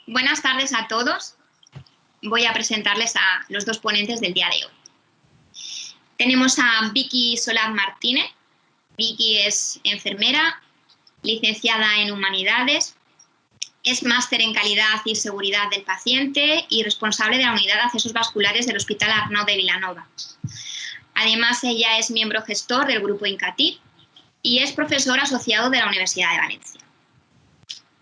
Buenas tardes a todos. Voy a presentarles a los dos ponentes del día de hoy. Tenemos a Vicky Solaz Martínez. Vicky es enfermera, licenciada en Humanidades, es máster en Calidad y Seguridad del Paciente y responsable de la Unidad de Accesos Vasculares del Hospital Arnau de Vilanova. Además, ella es miembro gestor del Grupo INCATIR y es profesor asociado de la Universidad de Valencia.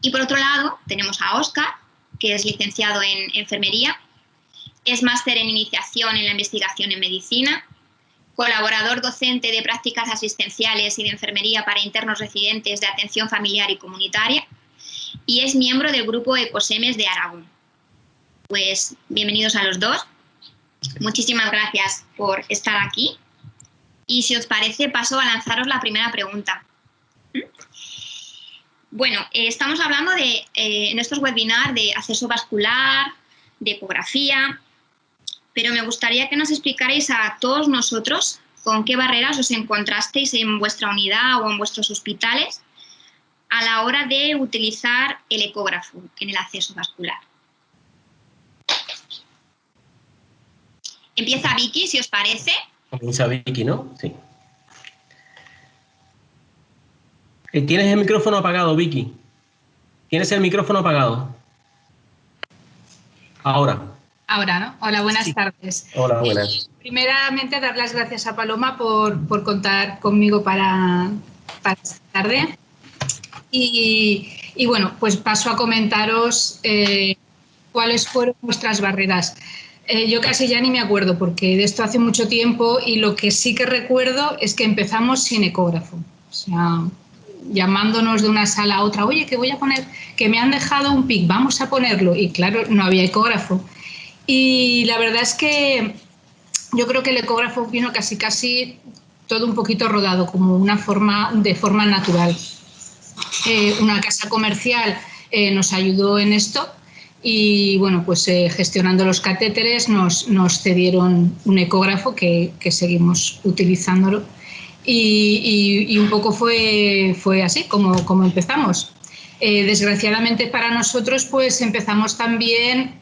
Y por otro lado, tenemos a Óscar, que es licenciado en Enfermería, es máster en Iniciación en la Investigación en Medicina, colaborador docente de prácticas asistenciales y de enfermería para internos residentes de atención familiar y comunitaria y es miembro del grupo Ecosemes de Aragón. Pues bienvenidos a los dos. Muchísimas gracias por estar aquí. Y si os parece, paso a lanzaros la primera pregunta. Bueno, estamos hablando en estos webinars de acceso vascular, de ecografía, pero me gustaría que nos explicarais a todos nosotros con qué barreras os encontrasteis en vuestra unidad o en vuestros hospitales a la hora de utilizar el ecógrafo en el acceso vascular. Empieza Vicky, si os parece. Comienza Vicky, ¿no? Sí. ¿Tienes el micrófono apagado, Vicky? ¿Tienes el micrófono apagado? Ahora. Ahora, ¿no? Hola, buenas tardes. Hola, buenas. Primeramente, dar las gracias a Paloma por contar conmigo para esta tarde. Y bueno, pues paso a comentaros cuáles fueron nuestras barreras. Yo casi ya ni me acuerdo porque de esto hace mucho tiempo y lo que sí que recuerdo es que empezamos sin ecógrafo. O sea, llamándonos de una sala a otra, oye, que voy a poner, que me han dejado un PIC, vamos a ponerlo. Y claro, no había ecógrafo. Y la verdad es que yo creo que el ecógrafo vino casi todo un poquito rodado, como de forma natural. Una casa comercial nos ayudó en esto y bueno, pues gestionando los catéteres nos cedieron un ecógrafo que seguimos utilizándolo y un poco fue así como empezamos. Desgraciadamente para nosotros pues empezamos también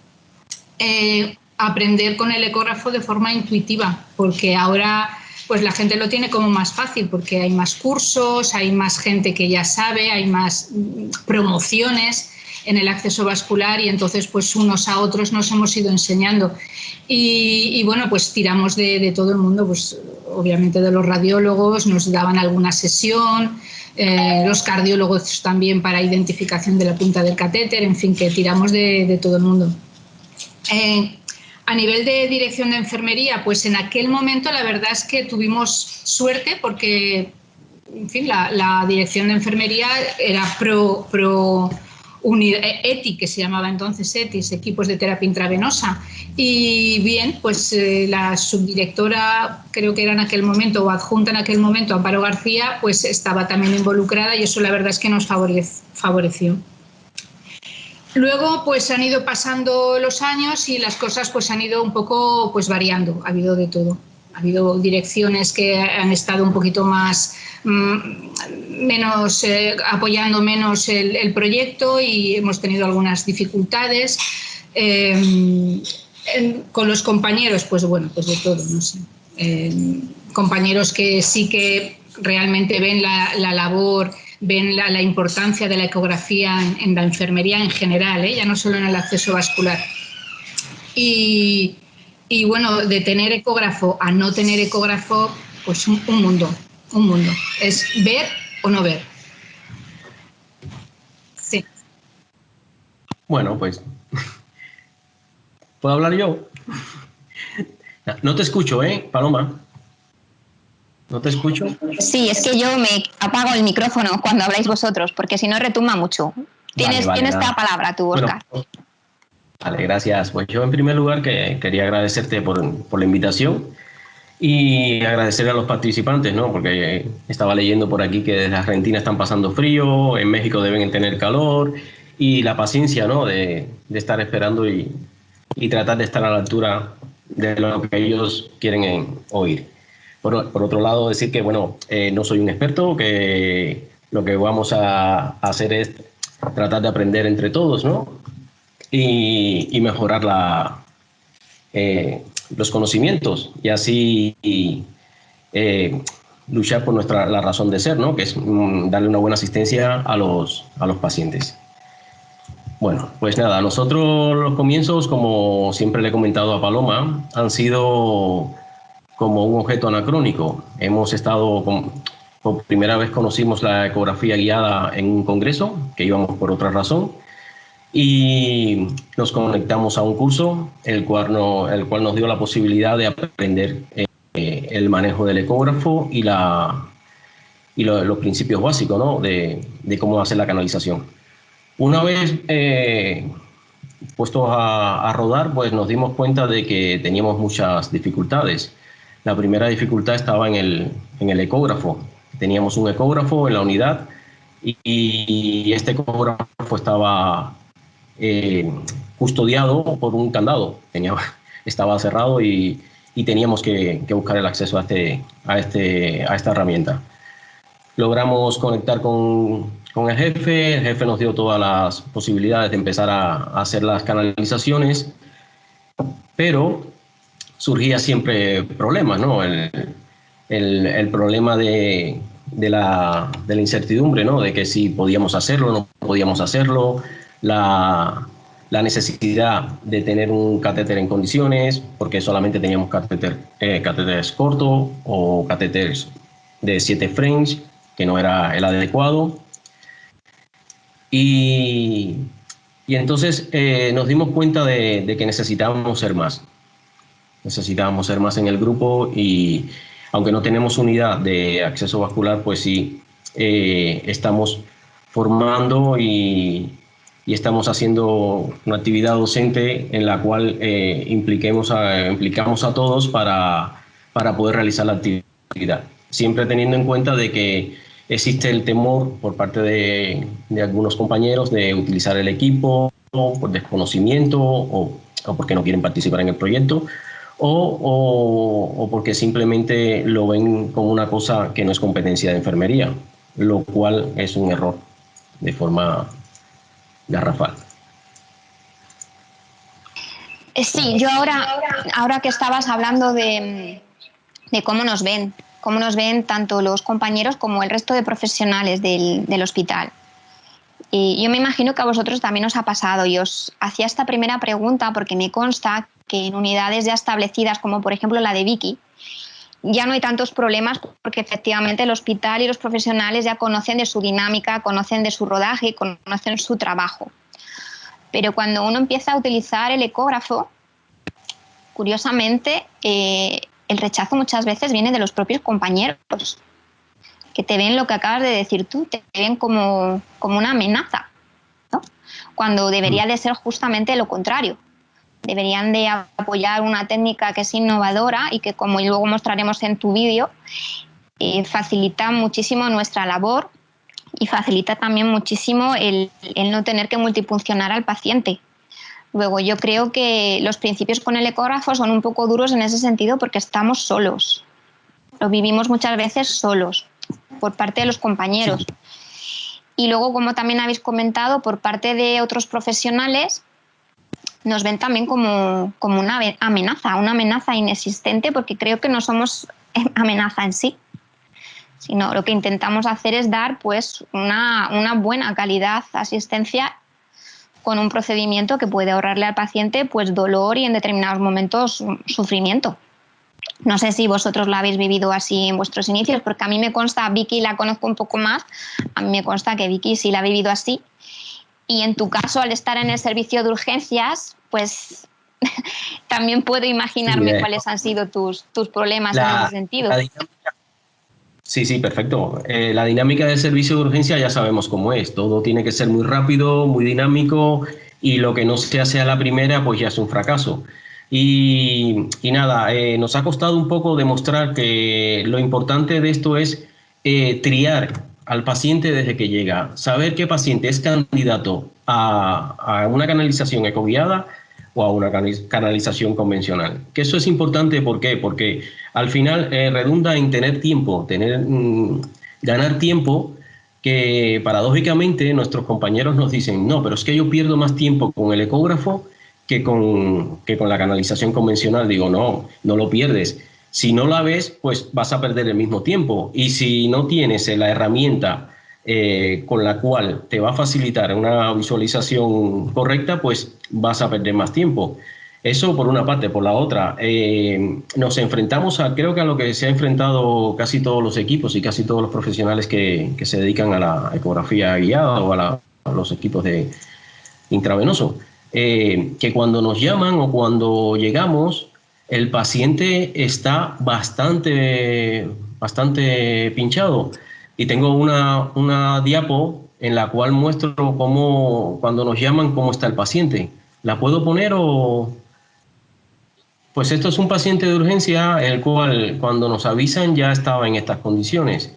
a aprender con el ecógrafo de forma intuitiva, porque ahora pues la gente lo tiene como más fácil porque hay más cursos, hay más gente que ya sabe, hay más promociones en el acceso vascular y entonces pues unos a otros nos hemos ido enseñando y bueno, pues tiramos de todo el mundo, pues obviamente de los radiólogos, nos daban alguna sesión, los cardiólogos también para identificación de la punta del catéter, en fin, que tiramos de todo el mundo. A nivel de dirección de enfermería, pues en aquel momento la verdad es que tuvimos suerte porque, en fin, la dirección de enfermería era ETI, que se llamaba entonces ETIS, Equipos de Terapia Intravenosa. Y bien, pues la subdirectora, creo que era en aquel momento, o adjunta en aquel momento, Amparo García, pues estaba también involucrada y eso la verdad es que nos favoreció. Luego pues han ido pasando los años y las cosas pues han ido un poco pues variando, ha habido de todo. Ha habido direcciones que han estado un poquito más, apoyando menos el proyecto y hemos tenido algunas dificultades. Con los compañeros, pues bueno, pues de todo, no sé. Compañeros que sí que realmente ven la labor, ven la importancia de la ecografía en la enfermería en general, ya no solo en el acceso vascular. Y bueno, de tener ecógrafo a no tener ecógrafo, pues un mundo. Es ver o no ver. Sí. Bueno, pues, ¿puedo hablar yo? No te escucho, Paloma. ¿No te escucho? Sí, es que yo me apago el micrófono cuando habláis vosotros, porque si no retumba mucho. Tienes la palabra tú, Óscar. Bueno, vale, gracias. Pues yo en primer lugar quería agradecerte por la invitación y agradecer a los participantes, ¿no? Porque estaba leyendo por aquí que desde Argentina están pasando frío, en México deben tener calor y la paciencia, ¿no? de estar esperando y tratar de estar a la altura de lo que ellos quieren oír. Por otro lado, decir que, bueno, no soy un experto, que lo que vamos a hacer es tratar de aprender entre todos, ¿no? y mejorar los conocimientos y así luchar por la razón de ser, ¿no? Que es darle una buena asistencia a los pacientes. Bueno, pues nada, nosotros los comienzos, como siempre le he comentado a Paloma, han sido como un objeto anacrónico. Hemos estado, por primera vez conocimos la ecografía guiada en un congreso, que íbamos por otra razón, y nos conectamos a un curso, el cual nos dio la posibilidad de aprender el manejo del ecógrafo y los principios básicos, ¿no? de cómo hacer la canalización. Una vez puestos a rodar, pues nos dimos cuenta de que teníamos muchas dificultades. La primera dificultad estaba en el ecógrafo. Teníamos un ecógrafo en la unidad y este ecógrafo estaba custodiado por un candado. Estaba cerrado y teníamos que buscar el acceso a esta herramienta. Logramos conectar con el jefe nos dio todas las posibilidades de empezar a hacer las canalizaciones, pero surgía siempre problemas, ¿no? El problema de la incertidumbre, ¿no? De que si podíamos hacerlo o no podíamos hacerlo, la necesidad de tener un catéter en condiciones, porque solamente teníamos catéteres cortos o catéteres de 7 frames, que no era el adecuado. Y entonces nos dimos cuenta de que necesitábamos ser más. Necesitábamos ser más en el grupo y aunque no tenemos unidad de acceso vascular, pues sí estamos formando y estamos haciendo una actividad docente en la cual implicamos a todos para poder realizar la actividad. Siempre teniendo en cuenta de que existe el temor por parte de algunos compañeros de utilizar el equipo por desconocimiento o porque no quieren participar en el proyecto o porque simplemente lo ven como una cosa que no es competencia de enfermería, lo cual es un error de forma garrafal. Sí, yo ahora que estabas hablando de cómo nos ven tanto los compañeros como el resto de profesionales del hospital. Y yo me imagino que a vosotros también os ha pasado y os hacía esta primera pregunta porque me consta que en unidades ya establecidas, como por ejemplo la de Vicky, ya no hay tantos problemas porque efectivamente el hospital y los profesionales ya conocen de su dinámica, conocen de su rodaje y conocen su trabajo. Pero cuando uno empieza a utilizar el ecógrafo, curiosamente, el rechazo muchas veces viene de los propios compañeros, que te ven lo que acabas de decir tú, te ven como una amenaza, ¿no? Cuando debería de ser justamente lo contrario. Deberían de apoyar una técnica que es innovadora y que, como luego mostraremos en tu vídeo, facilita muchísimo nuestra labor y facilita también muchísimo el no tener que multifuncionar al paciente. Luego, yo creo que los principios con el ecógrafo son un poco duros en ese sentido porque estamos solos. Lo vivimos muchas veces solos, por parte de los compañeros. Sí. Y luego, como también habéis comentado, por parte de otros profesionales, nos ven también como una amenaza inexistente, porque creo que no somos amenaza en sí, sino lo que intentamos hacer es dar pues, una buena calidad de asistencia con un procedimiento que puede ahorrarle al paciente pues, dolor y en determinados momentos sufrimiento. No sé si vosotros lo habéis vivido así en vuestros inicios, porque a mí me consta, Vicky la conozco un poco más, a mí me consta que Vicky sí la ha vivido así. Y en tu caso, al estar en el servicio de urgencias, pues también puedo imaginarme cuáles han sido tus problemas en ese sentido. Sí, perfecto. La dinámica del servicio de urgencia ya sabemos cómo es. Todo tiene que ser muy rápido, muy dinámico y lo que no se hace a la primera pues ya es un fracaso. Y nada, nos ha costado un poco demostrar que lo importante de esto es triar al paciente desde que llega, saber qué paciente es candidato a una canalización ecoguiada o a una canalización convencional. Que eso es importante, ¿por qué? Porque al final redunda en tener tiempo, ganar tiempo que paradójicamente nuestros compañeros nos dicen, no, pero es que yo pierdo más tiempo con el ecógrafo que con la canalización convencional. Digo, no, no lo pierdes. Si no la ves, pues vas a perder el mismo tiempo. Y si no tienes la herramienta con la cual te va a facilitar una visualización correcta, pues vas a perder más tiempo. Eso por una parte. Por la otra, nos enfrentamos creo que a lo que se ha enfrentado casi todos los equipos y casi todos los profesionales que se dedican a la ecografía guiada o a los equipos de intravenoso, que cuando nos llaman o cuando llegamos, el paciente está bastante pinchado. Y tengo una diapo en la cual muestro cómo, cuando nos llaman, cómo está el paciente. ¿La puedo poner o...? Pues esto es un paciente de urgencia, el cual cuando nos avisan ya estaba en estas condiciones.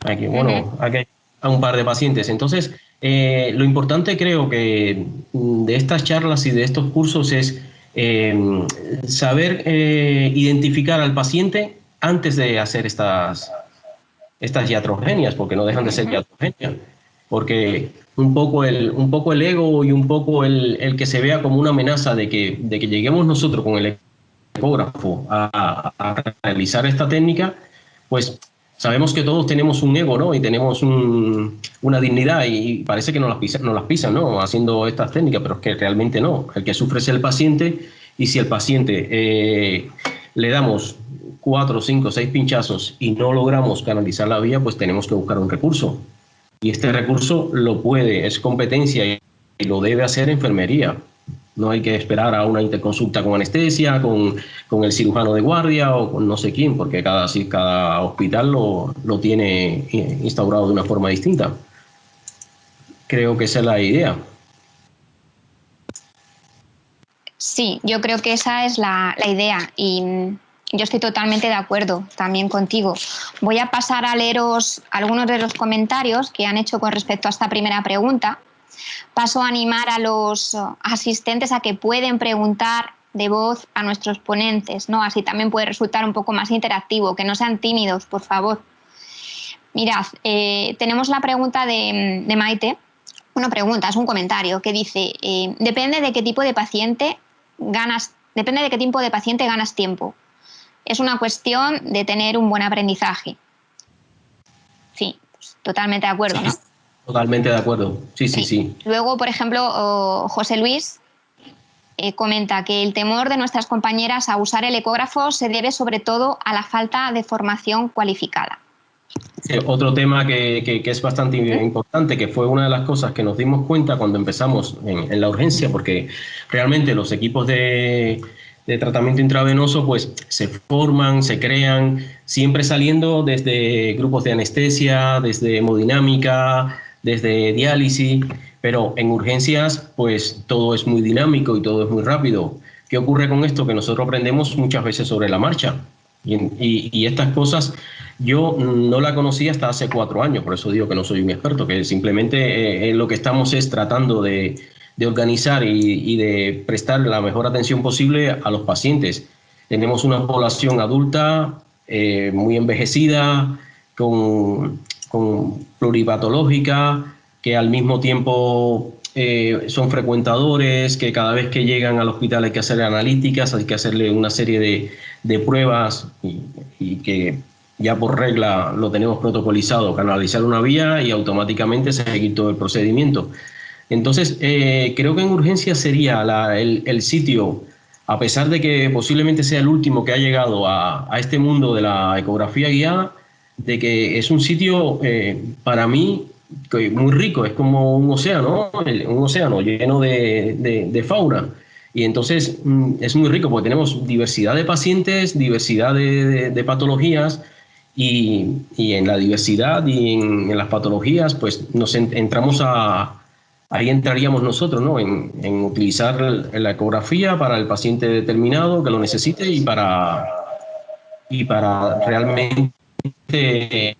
Aquí, bueno, aquí hay un par de pacientes. Entonces, lo importante creo que de estas charlas y de estos cursos es saber identificar al paciente antes de hacer estas iatrogenias, porque no dejan de ser iatrogenias. Porque un poco el ego y un poco el que se vea como una amenaza de que lleguemos nosotros con el ecógrafo a realizar esta técnica, pues sabemos que todos tenemos un ego, ¿no? Y tenemos una dignidad y parece que nos las pisan, ¿no? Haciendo estas técnicas, pero es que realmente no. El que sufre es el paciente, y si el paciente le damos 4, 5, 6 pinchazos y no logramos canalizar la vía, pues tenemos que buscar un recurso. Y este recurso es competencia y lo debe hacer enfermería. No hay que esperar a una interconsulta con anestesia, con el cirujano de guardia o con no sé quién, porque cada hospital lo tiene instaurado de una forma distinta. Creo que esa es la idea. Sí, yo creo que esa es la idea y yo estoy totalmente de acuerdo también contigo. Voy a pasar a leeros algunos de los comentarios que han hecho con respecto a esta primera pregunta. Paso a animar a los asistentes a que pueden preguntar de voz a nuestros ponentes, ¿no? Así también puede resultar un poco más interactivo, que no sean tímidos, por favor. Mirad, tenemos la pregunta de Maite. Una pregunta, es un comentario que dice, depende de qué tipo de paciente ganas tiempo. Es una cuestión de tener un buen aprendizaje. Sí, pues, totalmente de acuerdo, ¿no? Totalmente de acuerdo, sí. Luego, por ejemplo, José Luis comenta que el temor de nuestras compañeras a usar el ecógrafo se debe sobre todo a la falta de formación cualificada. Otro tema que es bastante importante, que fue una de las cosas que nos dimos cuenta cuando empezamos en la urgencia, porque realmente los equipos de tratamiento intravenoso pues se forman, se crean, siempre saliendo desde grupos de anestesia, desde hemodinámica, desde diálisis, pero en urgencias pues todo es muy dinámico y todo es muy rápido. ¿Qué ocurre con esto? Que nosotros aprendemos muchas veces sobre la marcha y estas cosas yo no la conocía hasta hace 4 años, por eso digo que no soy un experto, que simplemente lo que estamos es tratando de organizar y de prestar la mejor atención posible a los pacientes. Tenemos una población adulta muy envejecida, con pluripatológica, que al mismo tiempo son frecuentadores, que cada vez que llegan al hospital hay que hacerle analíticas, hay que hacerle una serie de pruebas y que ya por regla lo tenemos protocolizado, canalizar una vía y automáticamente seguir todo el procedimiento. Entonces, creo que en urgencia sería el sitio, a pesar de que posiblemente sea el último que ha llegado a este mundo de la ecografía guiada, de que es un sitio para mí muy rico, es como un océano lleno de fauna. Y entonces es muy rico porque tenemos diversidad de pacientes, diversidad de patologías, y en la diversidad y en las patologías pues ahí entraríamos nosotros, ¿no? En utilizar la ecografía para el paciente determinado que lo necesite y para realmente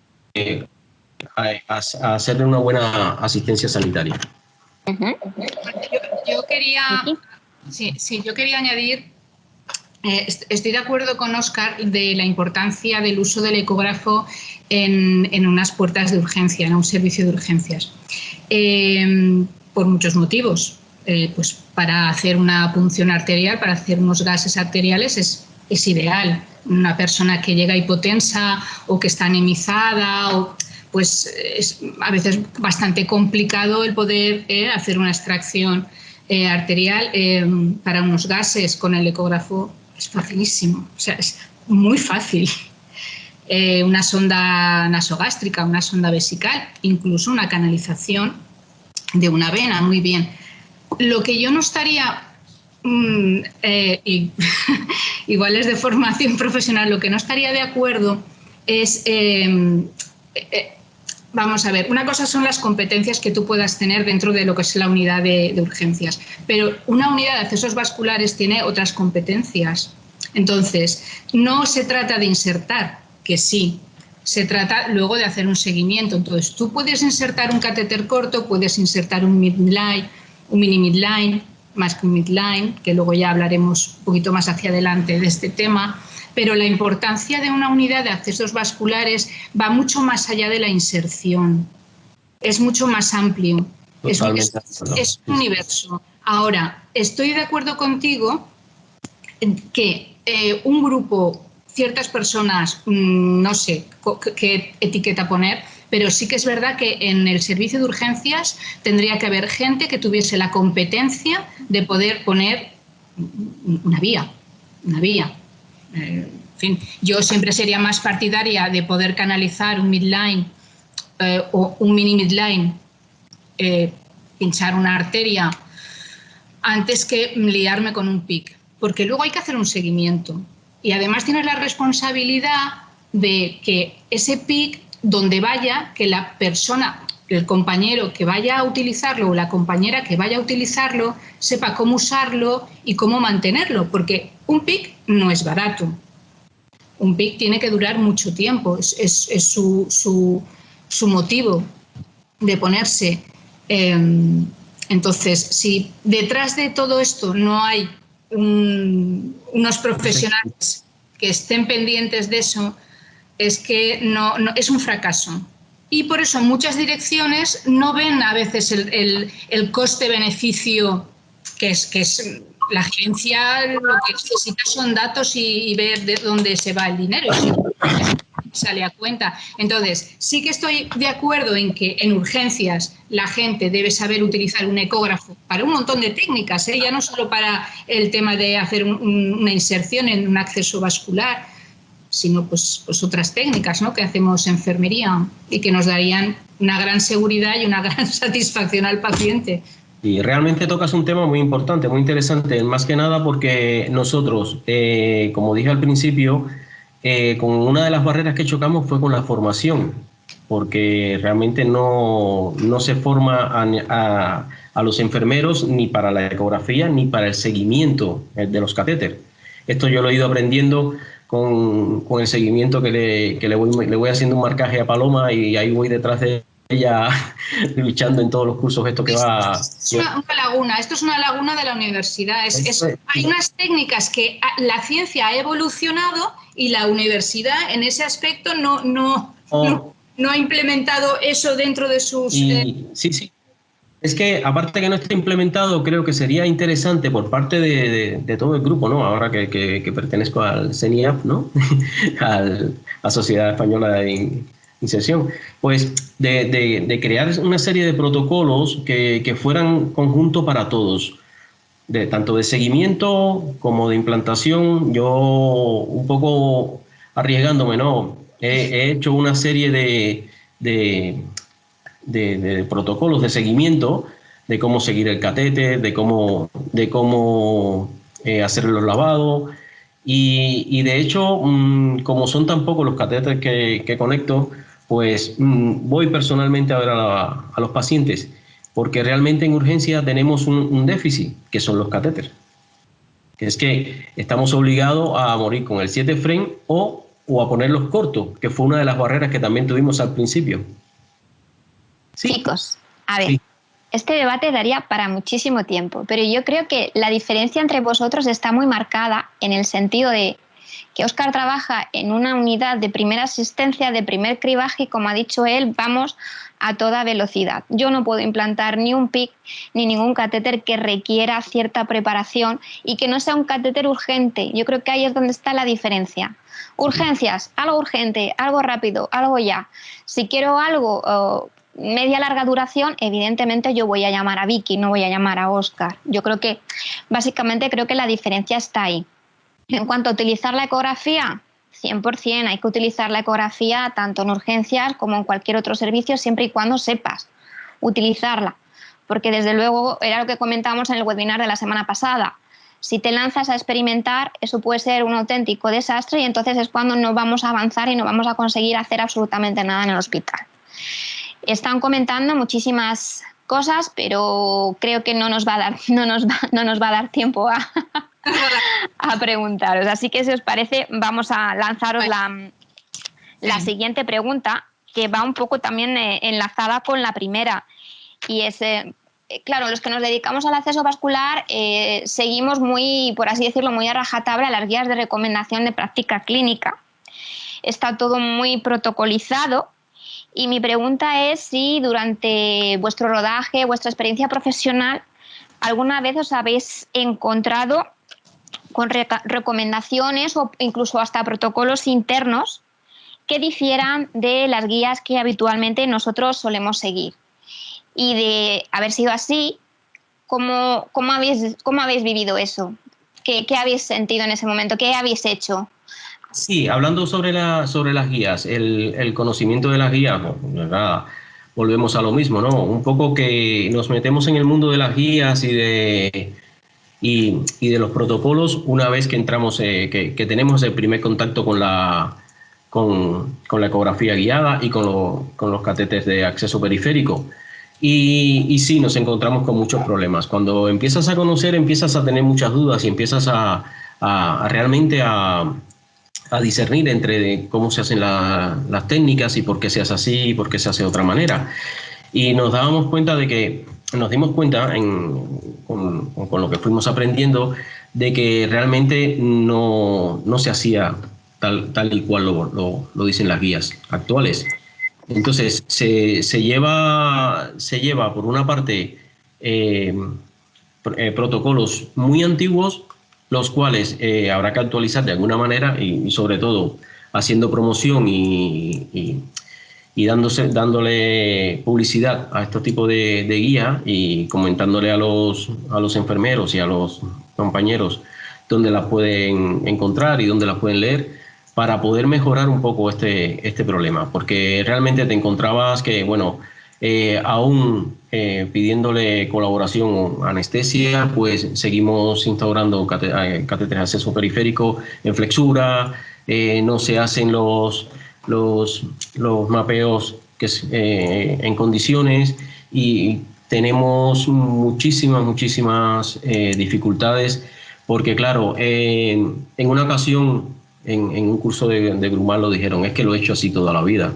hacerle una buena asistencia sanitaria. Yo quería añadir Estoy de acuerdo con Óscar de la importancia del uso del ecógrafo en unas puertas de urgencia, en un servicio de urgencias, por muchos motivos. Pues para hacer una punción arterial, para hacer unos gases arteriales es ideal. Una persona que llega hipotensa o que está anemizada, pues es a veces bastante complicado el poder hacer una extracción arterial para unos gases. Con el ecógrafo es facilísimo, o sea, es muy fácil. Una sonda nasogástrica, una sonda vesical, incluso una canalización de una vena, muy bien. Lo que yo no estaría, igual es de formación profesional, lo que no estaría de acuerdo es, vamos a ver, una cosa son las competencias que tú puedas tener dentro de lo que es la unidad de urgencias, pero una unidad de accesos vasculares tiene otras competencias. Entonces, no se trata de insertar, que sí, se trata luego de hacer un seguimiento. Entonces, tú puedes insertar un catéter corto, puedes insertar un midline, un mini midline, más que un midline, que luego ya hablaremos un poquito más hacia adelante de este tema, pero la importancia de una unidad de accesos vasculares va mucho más allá de la inserción, es mucho más amplio, es un universo. Ahora, estoy de acuerdo contigo en que un grupo, ciertas personas, no sé qué etiqueta poner, pero sí que es verdad que en el servicio de urgencias tendría que haber gente que tuviese la competencia de poder poner una vía. En fin, yo siempre sería más partidaria de poder canalizar un midline o un mini midline, pinchar una arteria, antes que liarme con un PIC, porque luego hay que hacer un seguimiento. Y además tienes la responsabilidad de que ese PIC, donde vaya, que la persona, el compañero que vaya a utilizarlo o la compañera que vaya a utilizarlo, sepa cómo usarlo y cómo mantenerlo, porque un PIC no es barato. Un PIC tiene que durar mucho tiempo, es su motivo de ponerse. Entonces, si detrás de todo esto no hay unos profesionales que estén pendientes de eso, es que no es un fracaso. Y por eso muchas direcciones no ven a veces el coste-beneficio, que es la gerencia, lo que necesita son datos y ver de dónde se va el dinero. Y sale a cuenta. Entonces, sí que estoy de acuerdo en que en urgencias la gente debe saber utilizar un ecógrafo para un montón de técnicas, ya no solo para el tema de hacer una inserción en un acceso vascular, sino pues otras técnicas, ¿no?, que hacemos en enfermería y que nos darían una gran seguridad y una gran satisfacción al paciente. Y realmente tocas un tema muy importante, muy interesante, más que nada porque nosotros, como dije al principio, con una de las barreras que chocamos fue con la formación, porque realmente no se forma a los enfermeros ni para la ecografía ni para el seguimiento de los catéteres. Esto yo lo he ido aprendiendo con el seguimiento que le voy haciendo un marcaje a Paloma, y ahí voy detrás de ella luchando en todos los cursos esto que va. Es una laguna, esto es una laguna de la universidad. Hay unas técnicas que la ciencia ha evolucionado y la universidad en ese aspecto no ha implementado eso dentro de sus... Sí. Es que, aparte que no está implementado, creo que sería interesante por parte de todo el grupo, ¿no? Ahora que pertenezco al CENIAF, ¿no? a la Sociedad Española de Inserción, pues de crear una serie de protocolos que fueran conjunto para todos, tanto de seguimiento como de implantación. Yo, un poco arriesgándome, ¿no? He hecho una serie de protocolos de seguimiento, de cómo seguir el catéter, de cómo hacer los lavados, y de hecho, como son tan pocos los catéteres que conecto, pues voy personalmente a ver a los pacientes, porque realmente en urgencia tenemos un déficit, que son los catéteres, que es que estamos obligados a morir con el 7 frame o a ponerlos cortos, que fue una de las barreras que también tuvimos al principio. Sí. Chicos, a ver, este debate daría para muchísimo tiempo, pero yo creo que la diferencia entre vosotros está muy marcada en el sentido de que Óscar trabaja en una unidad de primera asistencia, de primer cribaje, y como ha dicho él, vamos a toda velocidad. Yo no puedo implantar ni un PIC ni ningún catéter que requiera cierta preparación y que no sea un catéter urgente. Yo creo que ahí es donde está la diferencia. Urgencias, algo urgente, algo rápido, algo ya. Si quiero algo media larga duración, evidentemente yo voy a llamar a Vicky, no voy a llamar a Óscar. Yo creo que básicamente la diferencia está ahí. En cuanto a utilizar la ecografía, 100%, hay que utilizar la ecografía tanto en urgencias como en cualquier otro servicio, siempre y cuando sepas utilizarla. Porque desde luego, era lo que comentábamos en el webinar de la semana pasada, si te lanzas a experimentar, eso puede ser un auténtico desastre y entonces es cuando no vamos a avanzar y no vamos a conseguir hacer absolutamente nada en el hospital. Están comentando muchísimas cosas, pero creo que no nos va a dar tiempo a preguntaros. Así que si os parece, vamos a lanzaros la siguiente pregunta, que va un poco también enlazada con la primera. Y es, claro, los que nos dedicamos al acceso vascular seguimos muy, por así decirlo, muy a rajatabla las guías de recomendación de práctica clínica. Está todo muy protocolizado. Y mi pregunta es si durante vuestro rodaje, vuestra experiencia profesional, alguna vez os habéis encontrado con recomendaciones o incluso hasta protocolos internos que difieran de las guías que habitualmente nosotros solemos seguir. Y de haber sido así, ¿cómo habéis vivido eso? ¿Qué habéis sentido en ese momento? ¿Qué habéis hecho? Sí, hablando sobre las guías, el conocimiento de las guías, ¿verdad? Volvemos a lo mismo, ¿no? Un poco que nos metemos en el mundo de las guías y de los protocolos una vez que entramos, que tenemos el primer contacto con la ecografía guiada y con los catéteres de acceso periférico. Y sí, nos encontramos con muchos problemas. Cuando empiezas a conocer, empiezas a tener muchas dudas y empiezas realmente a discernir entre cómo se hacen las técnicas y por qué se hace así y por qué se hace de otra manera. Y nos dimos cuenta con lo que fuimos aprendiendo de que realmente no se hacía tal y cual lo dicen las guías actuales. Entonces se lleva por una parte protocolos muy antiguos, los cuales habrá que actualizar de alguna manera y sobre todo haciendo promoción y dándole publicidad a este tipo de guía y comentándole a los enfermeros y a los compañeros dónde las pueden encontrar y dónde las pueden leer para poder mejorar un poco este problema. Porque realmente te encontrabas que, bueno, aún pidiéndole colaboración o anestesia, pues seguimos instaurando catéteres de acceso periférico en flexura, no se hacen los mapeos en condiciones y tenemos muchísimas dificultades porque, claro, en una ocasión en un curso de Grumman lo dijeron, es que lo he hecho así toda la vida.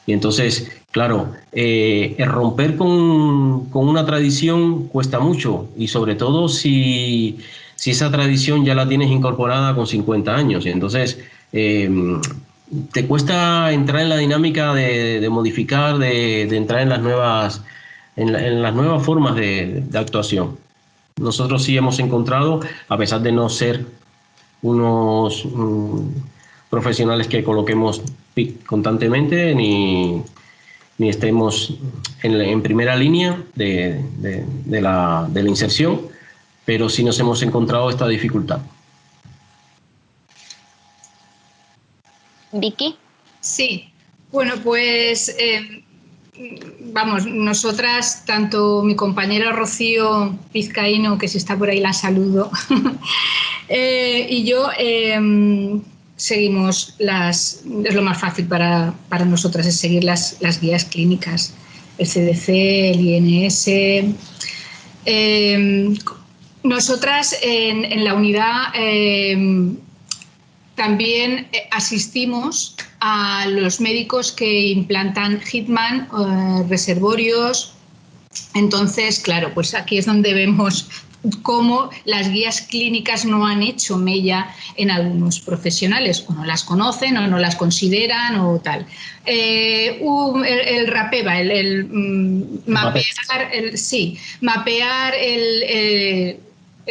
Y entonces, claro, el romper con una tradición cuesta mucho y sobre todo si esa tradición ya la tienes incorporada con 50 años. Y entonces te cuesta entrar en la dinámica de modificar, de entrar en las nuevas formas de actuación. Nosotros sí hemos encontrado, a pesar de no ser unos profesionales que coloquemos PIC constantemente ni estemos en primera línea de la inserción, pero sí nos hemos encontrado esta dificultad. Vicky. Sí, bueno, pues vamos, nosotras, tanto mi compañera Rocío Vizcaíno, que si está por ahí la saludo, y yo seguimos es lo más fácil para nosotras, es seguir las guías clínicas, el CDC, el INS. Nosotras en la unidad también asistimos a los médicos que implantan Hitman, reservorios Entonces, claro, pues aquí es donde vemos cómo las guías clínicas no han hecho mella en algunos profesionales, o no las conocen o no las consideran o tal. El RAPEVA, mapear el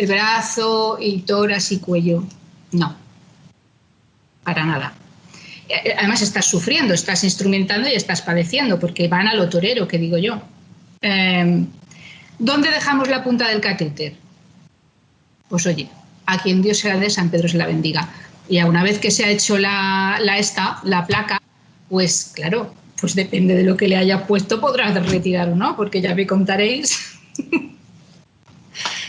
brazo y tórax y cuello, no, para nada. Además estás sufriendo, estás instrumentando y estás padeciendo, porque van a lo torero, que digo yo. ¿Dónde dejamos la punta del catéter? Pues oye, a quien Dios sea de San Pedro se la bendiga. Y una vez que se ha hecho la placa, pues claro, pues depende de lo que le haya puesto, podrás retirar o no, porque ya me contaréis.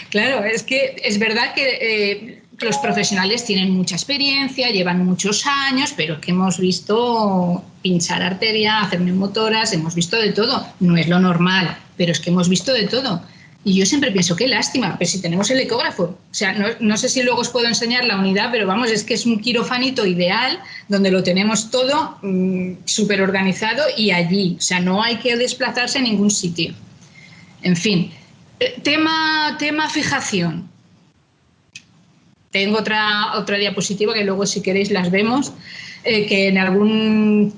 Claro, es que es verdad que los profesionales tienen mucha experiencia, llevan muchos años, pero que hemos visto pinchar arteria, hacer neumotoras, hemos visto de todo. No es lo normal, pero es que hemos visto de todo. Y yo siempre pienso, qué lástima, pero si tenemos el ecógrafo. O sea, no sé si luego os puedo enseñar la unidad, pero vamos, es que es un quirofanito ideal donde lo tenemos todo súper organizado y allí. O sea, no hay que desplazarse a ningún sitio. En fin, tema fijación. Tengo otra diapositiva que luego si queréis las vemos, que en algún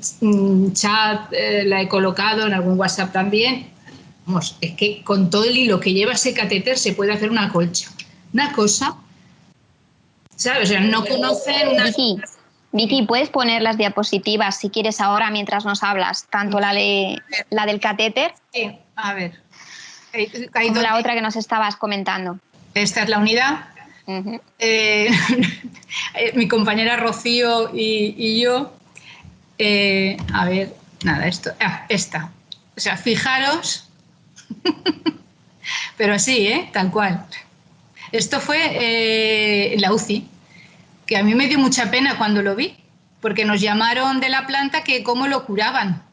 chat la he colocado, en algún WhatsApp también. Vamos, es que con todo el hilo que lleva ese catéter se puede hacer una colcha. Una cosa, ¿sabes? O sea, no conocen una... Vicky, ¿puedes poner las diapositivas si quieres ahora mientras nos hablas? Tanto la del catéter, sí, a ver. como la otra que nos estabas comentando. Esta es la unidad. Uh-huh. Mi compañera Rocío y yo, a ver, nada, esta. O sea, fijaros, pero así, tal cual. Esto fue la UCI, que a mí me dio mucha pena cuando lo vi, porque nos llamaron de la planta que cómo lo curaban.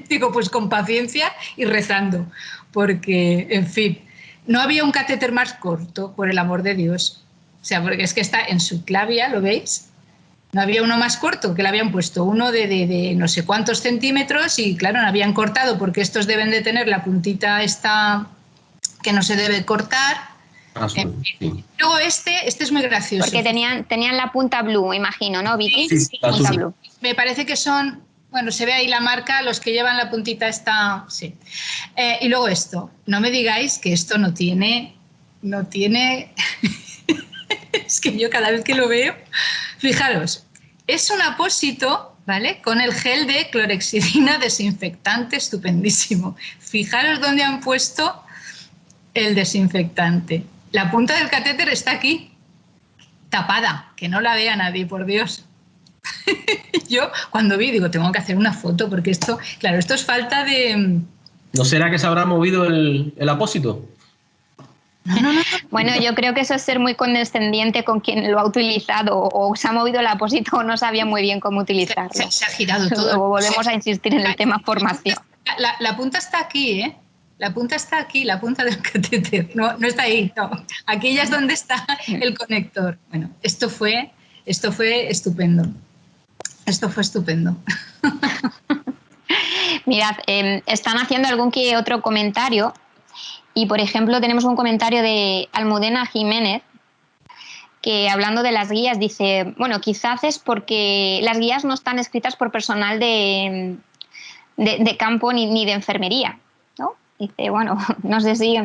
Digo, pues con paciencia y rezando, porque, en fin, no había un catéter más corto, por el amor de Dios. O sea, porque es que está en subclavia, ¿lo veis? No había uno más corto, que le habían puesto uno de no sé cuántos centímetros y, claro, no habían cortado porque estos deben de tener la puntita esta que no se debe cortar. Sí. Luego este es muy gracioso. Porque tenían la punta blue, imagino, ¿no, Vicky? Sí, punta blue. Me parece que son... Bueno, se ve ahí la marca, los que llevan la puntita esta, sí. Y luego esto, no me digáis que esto no tiene, es que yo cada vez que lo veo, fijaros, es un apósito, ¿vale? Con el gel de clorhexidina desinfectante estupendísimo. Fijaros dónde han puesto el desinfectante. La punta del catéter está aquí, tapada, que no la vea nadie, por Dios. Yo cuando vi digo, tengo que hacer una foto porque esto, claro, esto es falta de... ¿No será que se habrá movido el apósito? No. Bueno, yo creo que eso es ser muy condescendiente con quien lo ha utilizado o se ha movido el apósito o no sabía muy bien cómo utilizarlo. Se ha girado todo. Luego volvemos a insistir en el tema formación. La punta está aquí, ¿eh? La punta está aquí, la punta del catéter. No está ahí, no. Aquí ya es donde está el conector. Bueno, esto fue estupendo. Esto fue estupendo. Mirad, están haciendo algún que otro comentario y, por ejemplo, tenemos un comentario de Almudena Jiménez que, hablando de las guías, dice, bueno, quizás es porque las guías no están escritas por personal de campo ni de enfermería, ¿no? Dice, bueno, no sé si...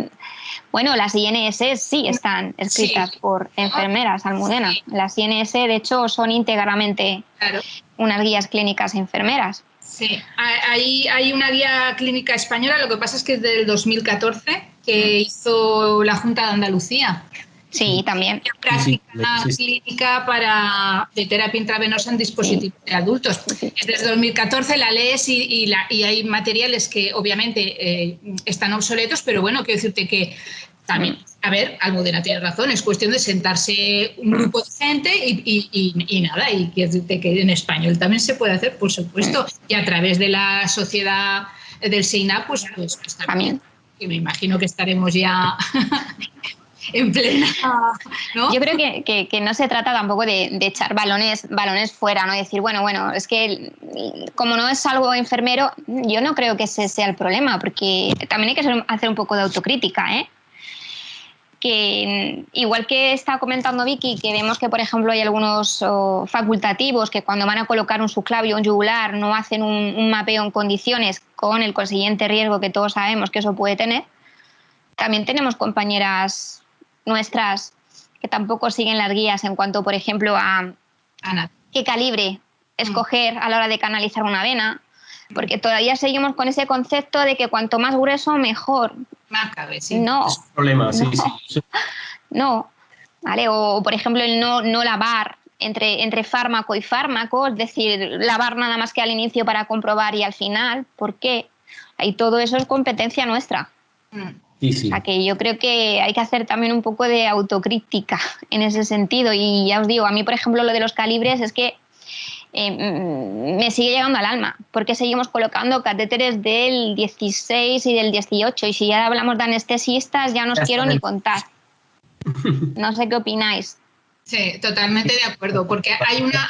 Bueno, las INS sí están escritas por enfermeras, Almudena. Sí. Las INS, de hecho, son íntegramente unas guías clínicas enfermeras. Sí, hay una guía clínica española, lo que pasa es que es del 2014, que hizo la Junta de Andalucía. Sí, también. Práctica clínica de terapia intravenosa en dispositivos de adultos. Es desde 2014, la lees y hay materiales que obviamente están obsoletos, pero bueno, quiero decirte que también, a ver, Almudena tiene razón, es cuestión de sentarse un grupo de gente y nada, y quiero decirte que en español también se puede hacer, por supuesto, y a través de la sociedad del SEINAP, pues también. Y me imagino que estaremos ya... en plena, ¿no? Yo creo que no se trata tampoco de echar balones fuera, ¿no? Decir, bueno, es que como no es algo enfermero, yo no creo que ese sea el problema, porque también hay que hacer un poco de autocrítica, ¿eh? Que igual que está comentando Vicky, que vemos que, por ejemplo, hay algunos facultativos que cuando van a colocar un subclavio o un yugular no hacen un mapeo en condiciones con el consiguiente riesgo que todos sabemos que eso puede tener. También tenemos compañeras nuestras que tampoco siguen las guías en cuanto, por ejemplo, a qué calibre escoger a la hora de canalizar una vena, porque todavía seguimos con ese concepto de que cuanto más grueso, mejor. Más cabe, sí. No. Es un problema, sí. No, ¿vale? O, por ejemplo, el no lavar entre fármaco y fármaco, es decir, lavar nada más que al inicio para comprobar y al final. ¿Por qué? Ahí todo eso es competencia nuestra. Sí. O sea, que yo creo que hay que hacer también un poco de autocrítica en ese sentido. Y ya os digo, a mí, por ejemplo, lo de los calibres es que me sigue llegando al alma, porque seguimos colocando catéteres del 16 y del 18, y si ya hablamos de anestesistas ya no os quiero ni contar. No sé qué opináis. Sí, totalmente de acuerdo, porque hay una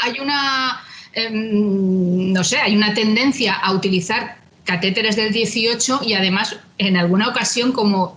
tendencia a utilizar catéteres del 18 y además en alguna ocasión como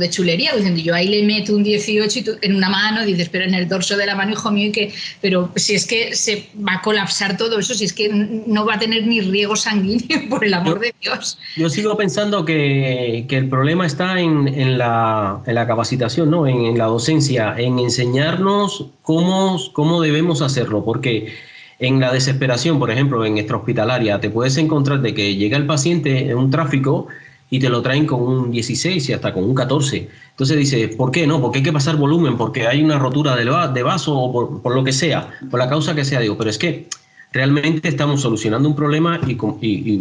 de chulería, diciendo yo ahí le meto un 18 y tú, en una mano dices, pero en el dorso de la mano, hijo mío, pero si es que se va a colapsar todo eso, si es que no va a tener ni riego sanguíneo, por el amor de Dios. Yo sigo pensando que el problema está en la capacitación, ¿no? En la docencia, en enseñarnos cómo debemos hacerlo, porque en la desesperación, por ejemplo, en extrahospitalaria, te puedes encontrar de que llega el paciente en un tráfico y te lo traen con un 16 y hasta con un 14. Entonces dices, ¿por qué no? Porque hay que pasar volumen, porque hay una rotura de vaso o por lo que sea, por la causa que sea. Digo, pero es que realmente estamos solucionando un problema y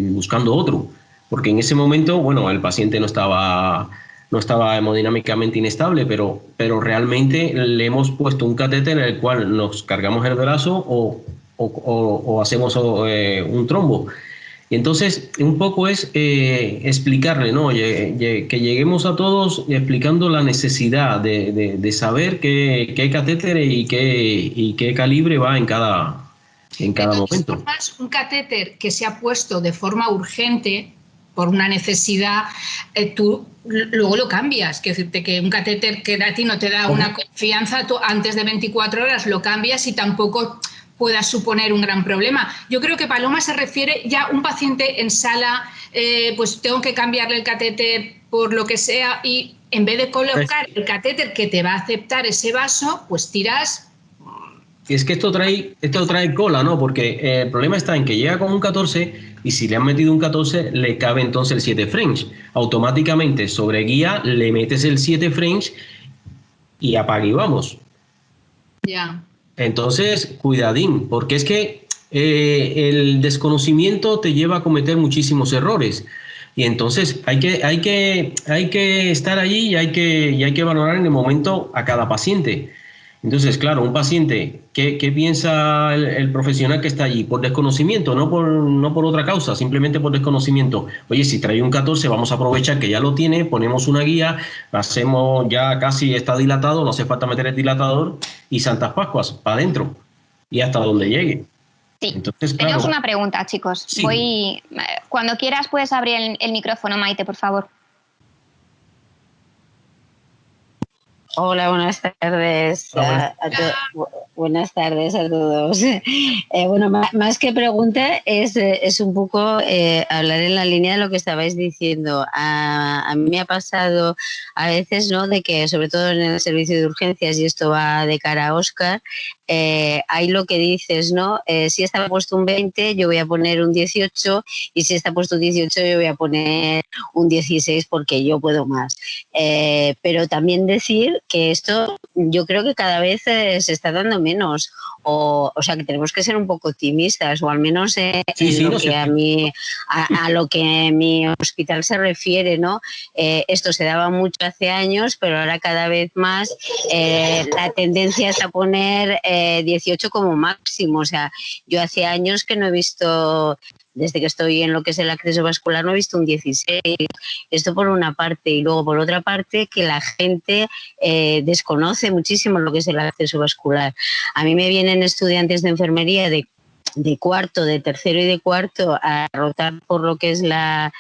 buscando otro. Porque en ese momento, bueno, el paciente no estaba hemodinámicamente inestable, pero realmente le hemos puesto un catéter en el cual nos cargamos el brazo o hacemos un trombo. Y entonces, un poco es explicarle, ¿no? Que lleguemos a todos explicando la necesidad de saber qué catéter y qué calibre va en cada momento. Formas, un catéter que se ha puesto de forma urgente por una necesidad, tú luego lo cambias. Quiero decirte que un catéter que a ti no te da una confianza, tú antes de 24 horas lo cambias y tampoco pueda suponer un gran problema. Yo creo que Paloma se refiere ya un paciente en sala, pues tengo que cambiarle el catéter por lo que sea y en vez de colocar el catéter que te va a aceptar ese vaso, pues tiras. Y es que esto trae cola, ¿no? Porque el problema está en que llega con un 14 y si le han metido un 14 le cabe entonces el 7 French. Automáticamente sobre guía le metes el 7 French y apague y vamos. Ya. Entonces, cuidadín, porque es que el desconocimiento te lleva a cometer muchísimos errores. Y entonces hay que estar allí y hay que valorar en el momento a cada paciente. Entonces, claro, un paciente, ¿qué piensa el profesional que está allí? Por desconocimiento, no por otra causa, simplemente por desconocimiento. Oye, si trae un 14, vamos a aprovechar que ya lo tiene, ponemos una guía, hacemos, ya casi está dilatado, no hace falta meter el dilatador y Santas Pascuas, para adentro y hasta donde llegue. Sí. Entonces, claro, tenemos una pregunta, chicos. Sí. Cuando quieras puedes abrir el micrófono, Maite, por favor. Hola, buenas tardes. Buenas tardes a todos. Bueno, más que pregunta es un poco hablar en la línea de lo que estabais diciendo. A mí me ha pasado a veces, ¿no?, de que sobre todo en el servicio de urgencias, y esto va de cara a Óscar, hay lo que dices, ¿no? Si está puesto un 20, yo voy a poner un 18, y si está puesto un 18, yo voy a poner un 16 porque yo puedo más. Pero también decir que esto yo creo que cada vez se está dando menos, o sea que tenemos que ser un poco optimistas, o al menos a lo que mi hospital se refiere, ¿no? Esto se daba mucho hace años, pero ahora cada vez más la tendencia es a poner 18 como máximo. O sea, yo hace años que no he visto desde que estoy en lo que es el acceso vascular no he visto un 16. Esto por una parte, y luego por otra parte que la gente desconoce muchísimo lo que es el acceso vascular. A mí me vienen estudiantes de enfermería de cuarto, de tercero y de cuarto a rotar por lo que es la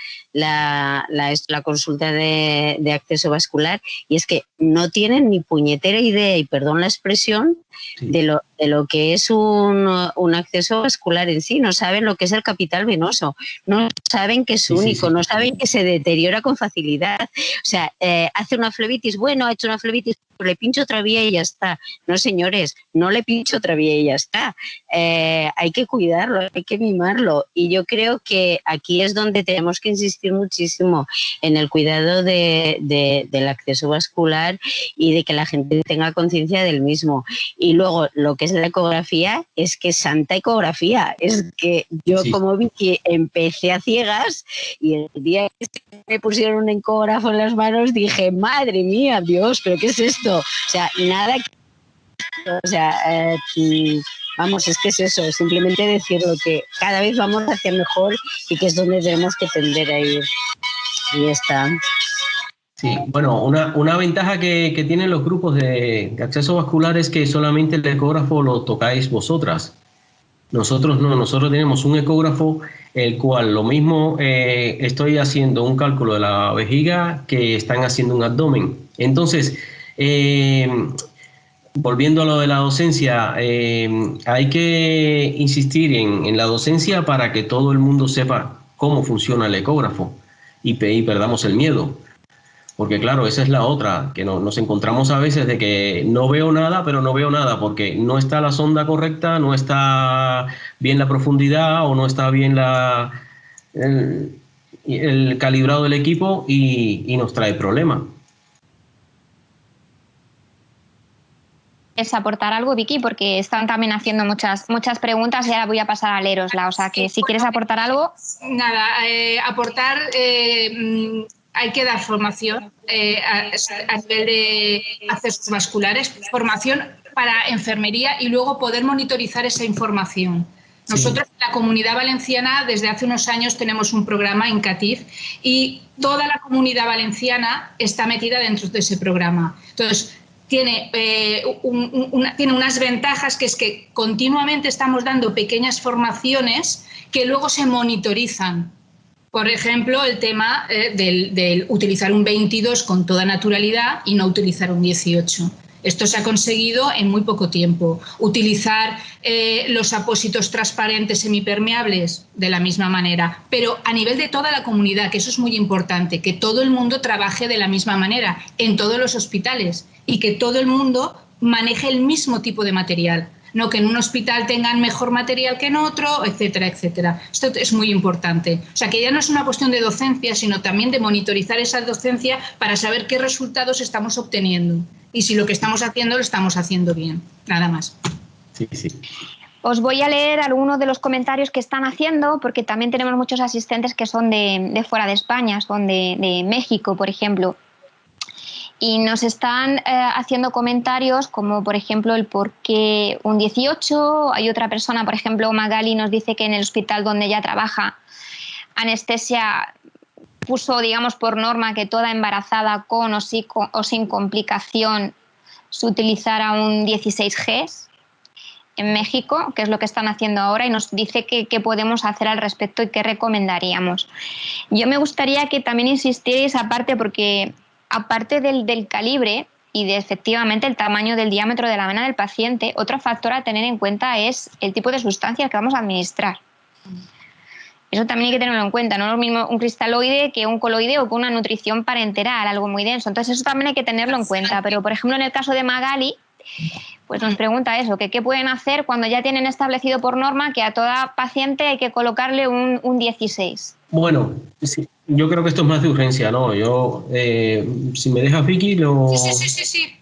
consulta de acceso vascular, y es que no tienen ni puñetera idea, y perdón la expresión, Sí. de lo que es un acceso vascular en sí. No saben lo que es el capital venoso, no saben que es Sí, único, sí, sí. no saben que se deteriora con facilidad. O sea, hace una flebitis, bueno, ha hecho una flebitis, le pincho otra vía y ya está. No, señores, no le pincho otra vía y ya está. Hay que cuidarlo, hay que mimarlo, y yo creo que aquí es donde tenemos que insistir muchísimo en el cuidado del acceso vascular y de que la gente tenga conciencia del mismo. Y luego lo que es la ecografía, es que santa ecografía, es que yo Sí. como Vicky empecé a ciegas, y el día que me pusieron un ecógrafo en las manos dije, madre mía, Dios, ¿pero qué es esto? O sea, nada, o sea, vamos, es que es eso, simplemente decirlo, que cada vez vamos hacia mejor y que es donde tenemos que tender a ir. Y ya está. Sí, bueno, una ventaja que tienen los grupos de acceso vascular es que solamente el ecógrafo lo tocáis vosotras. Nosotros no, nosotros tenemos un ecógrafo el cual lo mismo estoy haciendo un cálculo de la vejiga que están haciendo un abdomen. Entonces, volviendo a lo de la docencia, hay que insistir en la docencia para que todo el mundo sepa cómo funciona el ecógrafo y perdamos el miedo. Porque claro, esa es la otra, que nos encontramos a veces de que no veo nada, pero no veo nada, porque no está la sonda correcta, no está bien la profundidad o no está bien el calibrado del equipo y nos trae problemas. Es aportar algo, Vicky, porque están también haciendo muchas preguntas y ahora voy a pasar a leerosla. O sea, que si quieres aportar algo... Nada, aportar... hay que dar formación a nivel de accesos vasculares, formación para enfermería y luego poder monitorizar esa información. Nosotros en la Comunidad Valenciana desde hace unos años tenemos un programa INCATIF y toda la Comunidad Valenciana está metida dentro de ese programa. Entonces, tiene unas ventajas, que es que continuamente estamos dando pequeñas formaciones que luego se monitorizan. Por ejemplo, el tema del utilizar un 22 con toda naturalidad y no utilizar un 18. Esto se ha conseguido en muy poco tiempo. Utilizar los apósitos transparentes semipermeables de la misma manera, pero a nivel de toda la comunidad, que eso es muy importante, que todo el mundo trabaje de la misma manera en todos los hospitales y que todo el mundo maneje el mismo tipo de material. No que en un hospital tengan mejor material que en otro, etcétera, etcétera. Esto es muy importante. O sea, que ya no es una cuestión de docencia, sino también de monitorizar esa docencia para saber qué resultados estamos obteniendo y si lo que estamos haciendo lo estamos haciendo bien. Nada más. Sí, sí. Os voy a leer algunos de los comentarios que están haciendo, porque también tenemos muchos asistentes que son de fuera de España, son de México, por ejemplo. Y nos están haciendo comentarios como, por ejemplo, el por qué un 18. Hay otra persona, por ejemplo, Magali, nos dice que en el hospital donde ella trabaja, anestesia puso, digamos, por norma que toda embarazada con o sin complicación se utilizara un 16G en México, que es lo que están haciendo ahora, y nos dice qué podemos hacer al respecto y qué recomendaríamos. Yo me gustaría que también insistierais aparte, porque aparte del calibre y de efectivamente el tamaño del diámetro de la vena del paciente, otro factor a tener en cuenta es el tipo de sustancias que vamos a administrar. Eso también hay que tenerlo en cuenta, no es lo mismo un cristaloide que un coloide o que una nutrición parenteral, algo muy denso. Entonces eso también hay que tenerlo en cuenta. Pero, por ejemplo, en el caso de Magali, pues nos pregunta eso, que qué pueden hacer cuando ya tienen establecido por norma que a toda paciente hay que colocarle un 16. Bueno, sí, yo creo que esto es más de urgencia, ¿no? Yo, si me dejas, Vicky, lo... Sí.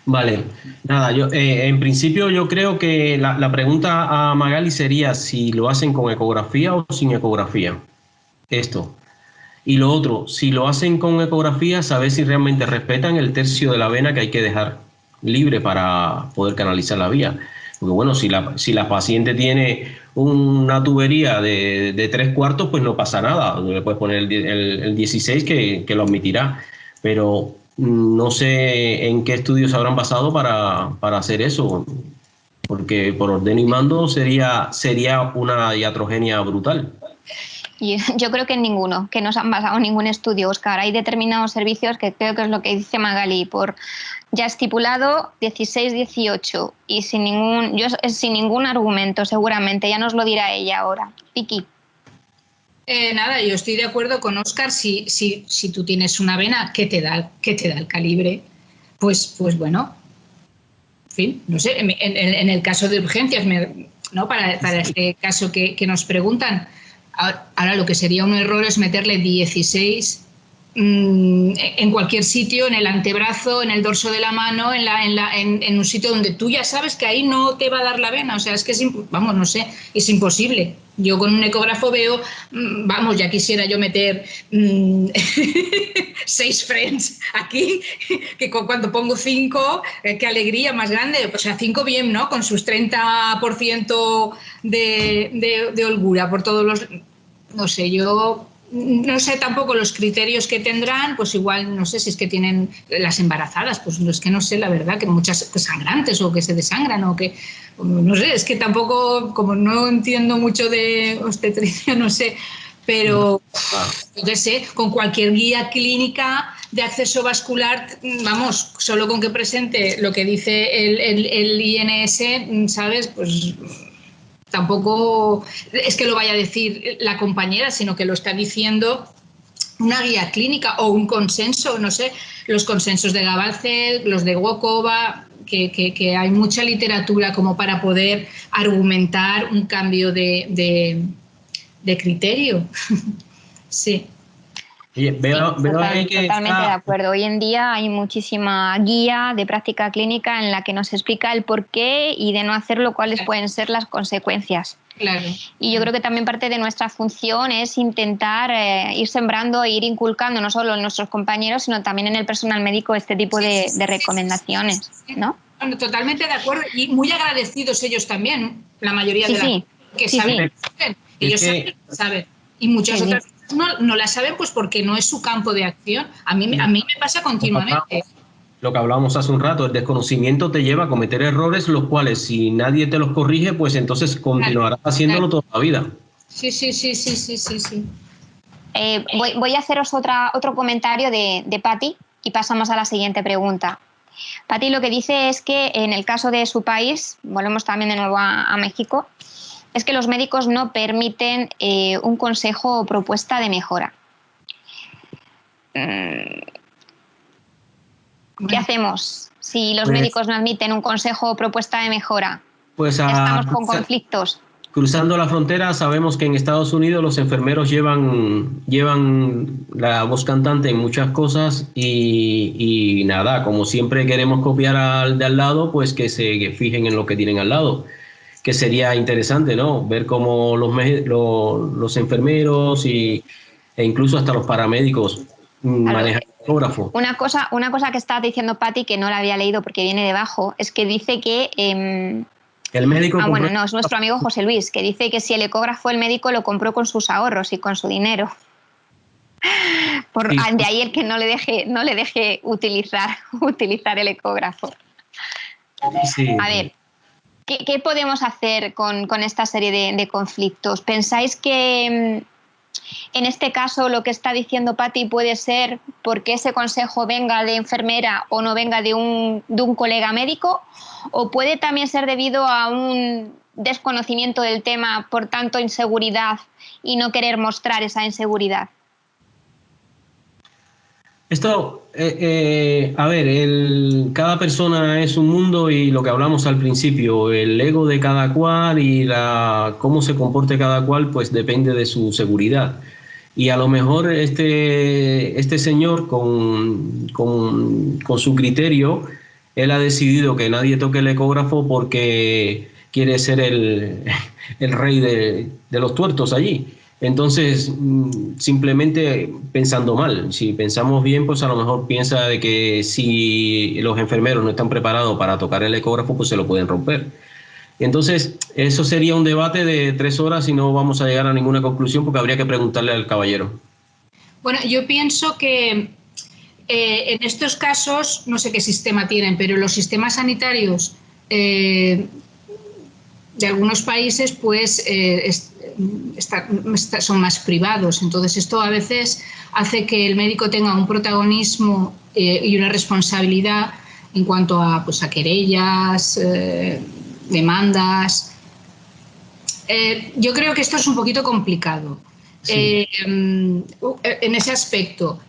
Vale, nada, yo en principio yo creo que la pregunta a Magali sería si lo hacen con ecografía o sin ecografía. Esto. Y lo otro, si lo hacen con ecografía, saber si realmente respetan el tercio de la vena que hay que dejar libre para poder canalizar la vía. Porque bueno, si la paciente tiene una tubería de 3/4, pues no pasa nada. Le puedes poner el 16 que lo admitirá. Pero no sé en qué estudios habrán basado para hacer eso. Porque por ordeno y mando sería una iatrogenia brutal. Y yo creo que en ninguno, que no se han basado en ningún estudio, Óscar. Hay determinados servicios que creo que es lo que dice Magali, por ya estipulado 16-18 y sin ningún argumento, seguramente. Ya nos lo dirá ella ahora. Vicky. Nada, yo estoy de acuerdo con Óscar. Si tú tienes una vena que te da el calibre, pues bueno, en fin, no sé, en el caso de urgencias, ¿no? Para este caso que nos preguntan, ahora lo que sería un error es meterle 16 en cualquier sitio, en el antebrazo, en el dorso de la mano, en un sitio donde tú ya sabes que ahí no te va a dar la vena. O sea, es que vamos, no sé, es imposible. Yo con un ecógrafo veo, vamos, ya quisiera yo meter 6 friends aquí, que cuando pongo 5, qué alegría más grande. O sea, 5 bien, ¿no? Con sus 30% de holgura por todos los... No sé, yo... No sé tampoco los criterios que tendrán, pues igual, no sé si es que tienen las embarazadas, pues es que no sé, la verdad, que muchas sangrantes o que se desangran o que, no sé, es que tampoco, como no entiendo mucho de obstetricia, no sé, pero yo qué sé, con cualquier guía clínica de acceso vascular, vamos, solo con que presente lo que dice el INS, ¿sabes? Pues... Tampoco es que lo vaya a decir la compañera, sino que lo está diciendo una guía clínica o un consenso, no sé, los consensos de Gabalcet, los de Wokova, que hay mucha literatura como para poder argumentar un cambio de criterio. Sí. Oye, veo ahí que totalmente de acuerdo. Hoy en día hay muchísima guía de práctica clínica en la que nos explica el porqué y de no hacerlo cuáles pueden ser las consecuencias. Claro. Y yo creo que también parte de nuestra función es intentar ir sembrando e ir inculcando no solo en nuestros compañeros, sino también en el personal médico este tipo de recomendaciones, ¿no? Bueno, totalmente de acuerdo y muy agradecidos ellos también, la mayoría de las que saben. Ellos saben. Y muchas otras no la saben pues porque no es su campo de acción. A mí me pasa continuamente. Lo que hablábamos hace un rato, el desconocimiento te lleva a cometer errores los cuales si nadie te los corrige, pues entonces continuarás haciéndolo toda la vida. Sí. Voy a haceros otro comentario de Patti y pasamos a la siguiente pregunta. Patti lo que dice es que en el caso de su país, volvemos también de nuevo a México, es que los médicos no permiten un consejo o propuesta de mejora. ¿Qué hacemos si los médicos no admiten un consejo o propuesta de mejora? Pues estamos con conflictos. Cruzando la frontera, sabemos que en Estados Unidos los enfermeros llevan la voz cantante en muchas cosas y nada, como siempre queremos copiar al de al lado, pues que se fijen en lo que tienen al lado. Que sería interesante, ¿no? Ver cómo los enfermeros e incluso hasta los paramédicos manejan el ecógrafo. Una cosa que está diciendo Patti, que no la había leído porque viene debajo, es que dice que... el médico bueno, no, es nuestro amigo José Luis, que dice que si el ecógrafo el médico lo compró con sus ahorros y con su dinero. De ahí el que no le deje utilizar el ecógrafo. Sí. A ver, ¿qué podemos hacer con esta serie de conflictos? ¿Pensáis que en este caso lo que está diciendo Patti puede ser porque ese consejo venga de enfermera o no venga de un colega médico? ¿O puede también ser debido a un desconocimiento del tema, por tanto inseguridad y no querer mostrar esa inseguridad? Esto, a ver, cada persona es un mundo y lo que hablamos al principio, el ego de cada cual y cómo se comporte cada cual, pues depende de su seguridad. Y a lo mejor este señor con su criterio, él ha decidido que nadie toque el ecógrafo porque quiere ser el rey de los tuertos allí. Entonces, simplemente pensando mal. Si pensamos bien, pues a lo mejor piensa de que si los enfermeros no están preparados para tocar el ecógrafo, pues se lo pueden romper. Entonces, eso sería un debate de 3 horas y no vamos a llegar a ninguna conclusión porque habría que preguntarle al caballero. Bueno, yo pienso que en estos casos, no sé qué sistema tienen, pero los sistemas sanitarios de algunos países pues son más privados. Entonces esto a veces hace que el médico tenga un protagonismo y una responsabilidad en cuanto a, pues, a querellas, demandas. Yo creo que esto es un poquito complicado. Sí. En ese aspecto.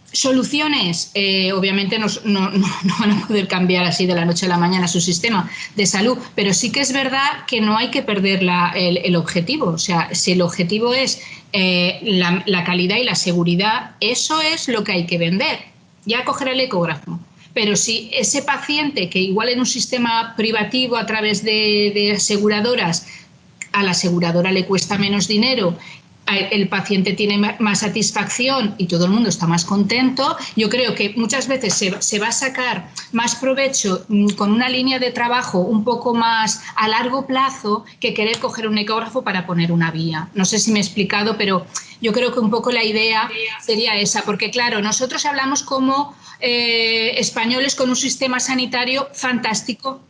Soluciones, obviamente no van a poder cambiar así de la noche a la mañana su sistema de salud, pero sí que es verdad que no hay que perder el objetivo. O sea, si el objetivo es la calidad y la seguridad, eso es lo que hay que vender. Ya coger el ecógrafo. Pero si ese paciente, que igual en un sistema privativo a través de aseguradoras, a la aseguradora le cuesta menos dinero, el paciente tiene más satisfacción y todo el mundo está más contento, yo creo que muchas veces se va a sacar más provecho con una línea de trabajo un poco más a largo plazo que querer coger un ecógrafo para poner una vía. No sé si me he explicado, pero yo creo que un poco la idea sería esa, porque claro, nosotros hablamos como españoles con un sistema sanitario fantástico,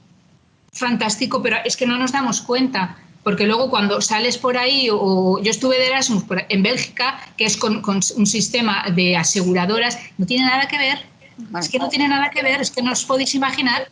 pero es que no nos damos cuenta. Porque luego cuando sales por ahí, o yo estuve de Erasmus en Bélgica, que es con un sistema de aseguradoras, no tiene nada que ver. Es que no tiene nada que ver, es que no os podéis imaginar,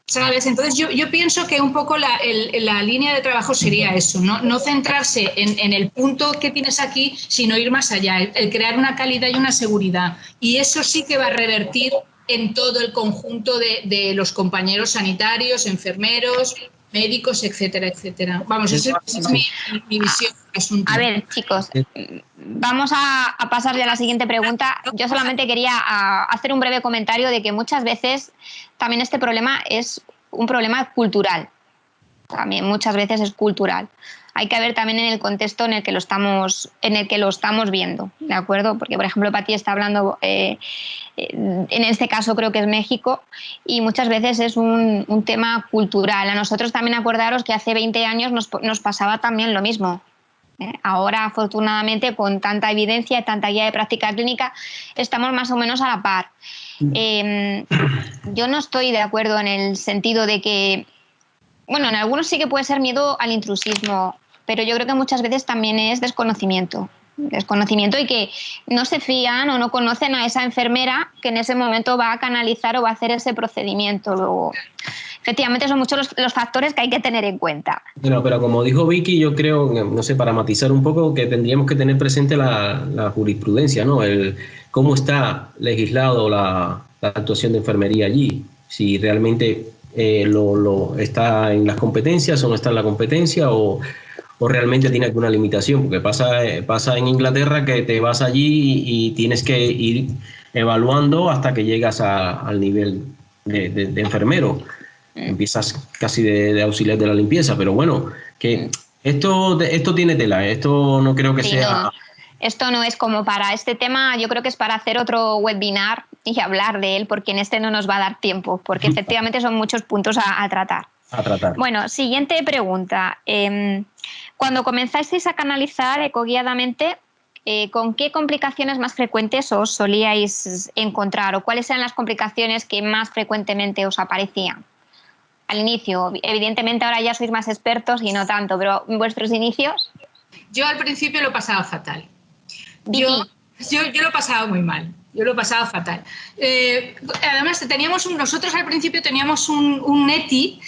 ¿sabes? Entonces yo pienso que un poco la línea de trabajo sería eso, no centrarse en el punto que tienes aquí, sino ir más allá, el crear una calidad y una seguridad. Y eso sí que va a revertir en todo el conjunto de los compañeros sanitarios, enfermeros, médicos, etcétera, etcétera. Vamos, esa es mi visión del asunto. A ver, chicos, vamos a pasar ya a la siguiente pregunta. Yo solamente quería hacer un breve comentario de que muchas veces también este problema es un problema cultural. También muchas veces es cultural. Hay que ver también en el contexto en el que lo estamos viendo, ¿de acuerdo? Porque, por ejemplo, Pati está hablando, en este caso creo que es México, y muchas veces es un tema cultural. A nosotros también acordaros que hace 20 años nos pasaba también lo mismo. Ahora, afortunadamente, con tanta evidencia y tanta guía de práctica clínica, estamos más o menos a la par. Yo no estoy de acuerdo en el sentido de que, bueno, en algunos sí que puede ser miedo al intrusismo, pero yo creo que muchas veces también es desconocimiento y que no se fían o no conocen a esa enfermera que en ese momento va a canalizar o va a hacer ese procedimiento. Luego, efectivamente, son muchos los factores que hay que tener en cuenta. Bueno, pero como dijo Vicky, yo creo, no sé, para matizar un poco, que tendríamos que tener presente la jurisprudencia, ¿no? Cómo está legislado la actuación de enfermería allí, si realmente está en las competencias o no está en la competencia, o realmente tiene alguna limitación, porque pasa en Inglaterra que te vas allí y tienes que ir evaluando hasta que llegas al nivel de enfermero. Empiezas casi de auxiliar de la limpieza, pero bueno, que esto tiene tela, esto no creo que sea... No. Esto no es como para este tema, yo creo que es para hacer otro webinar y hablar de él, porque en este no nos va a dar tiempo, porque efectivamente son muchos puntos a tratar. Bueno, siguiente pregunta. Cuando comenzasteis a canalizar ecoguiadamente, ¿con qué complicaciones más frecuentes os solíais encontrar, o cuáles eran las complicaciones que más frecuentemente os aparecían? Al inicio, evidentemente ahora ya sois más expertos y no tanto, pero en vuestros inicios... Yo al principio lo pasaba fatal. Yo lo pasaba muy mal. Yo lo pasaba fatal. Además, nosotros al principio teníamos un NETI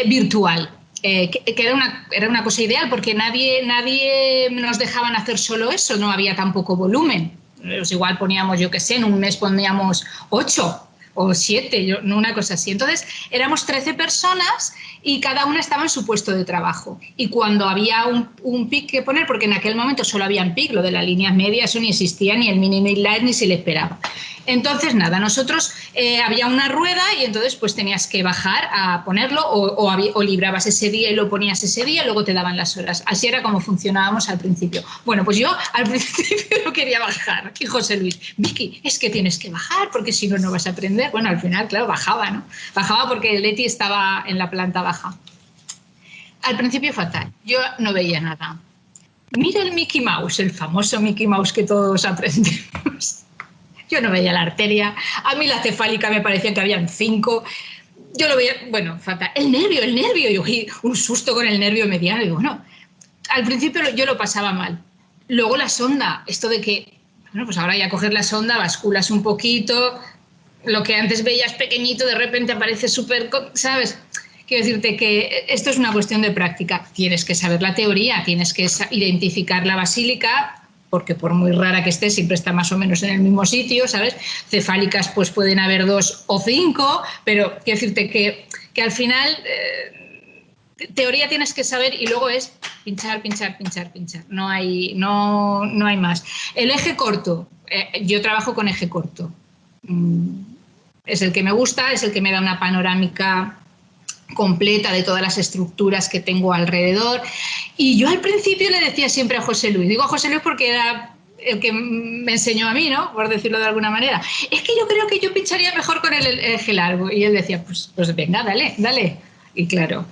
virtual, que era una cosa ideal, porque nadie nos dejaban hacer solo eso, no había tampoco volumen. Pues igual poníamos, yo qué sé, en un mes poníamos 8 o 7, una cosa así. Entonces, éramos 13 personas y cada una estaba en su puesto de trabajo. Y cuando había un PIC que poner, porque en aquel momento solo había un PIC, lo de la línea media, eso ni existía, ni el mini midlife, ni se le esperaba. Entonces, nada, nosotros había una rueda y entonces pues tenías que bajar a ponerlo o librabas ese día y lo ponías ese día, luego te daban las horas. Así era como funcionábamos al principio. Bueno, pues yo al principio no quería bajar. Y José Luis, Vicky, es que tienes que bajar porque si no, no vas a aprender. Bueno, al final, claro, bajaba, ¿no? Bajaba porque Leti estaba en la planta baja. al principio fatal, yo no veía nada. Mira el Mickey Mouse, el famoso Mickey Mouse que todos aprendemos. Yo no veía la arteria, a mí la cefálica me parecía que habían 5, yo lo veía, bueno, fatal. El nervio, y un susto con el nervio mediano, y bueno, al principio yo lo pasaba mal. Luego la sonda, esto de que, bueno, pues ahora ya coger la sonda, basculas un poquito, lo que antes veías pequeñito de repente aparece súper, ¿sabes? Quiero decirte que esto es una cuestión de práctica. Tienes que saber la teoría, tienes que identificar la basílica, porque por muy rara que esté, siempre está más o menos en el mismo sitio, ¿sabes? Cefálicas pues pueden haber 2 o 5, pero quiero decirte que al final teoría tienes que saber y luego es pinchar. No hay más. El eje corto, yo trabajo con eje corto. Es el que me gusta, es el que me da una panorámica completa de todas las estructuras que tengo alrededor. Y yo al principio le decía siempre a José Luis, digo a José Luis porque era el que me enseñó a mí, ¿no? Por decirlo de alguna manera, es que yo creo que yo pincharía mejor con el eje largo. Y él decía, pues venga, dale. Y claro,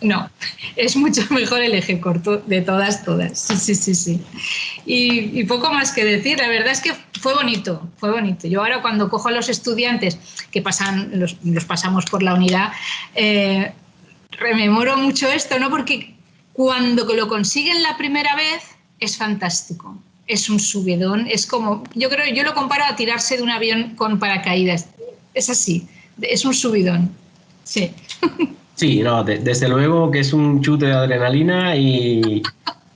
no, es mucho mejor el eje corto de todas. Sí. Y poco más que decir, la verdad es que fue bonito. Yo ahora cuando cojo a los estudiantes que los pasamos por la unidad, rememoro mucho esto, ¿no? Porque cuando lo consiguen la primera vez es fantástico, es un subidón, es como, yo lo comparo a tirarse de un avión con paracaídas, es así, es un subidón, sí. Sí, no, desde luego que es un chute de adrenalina y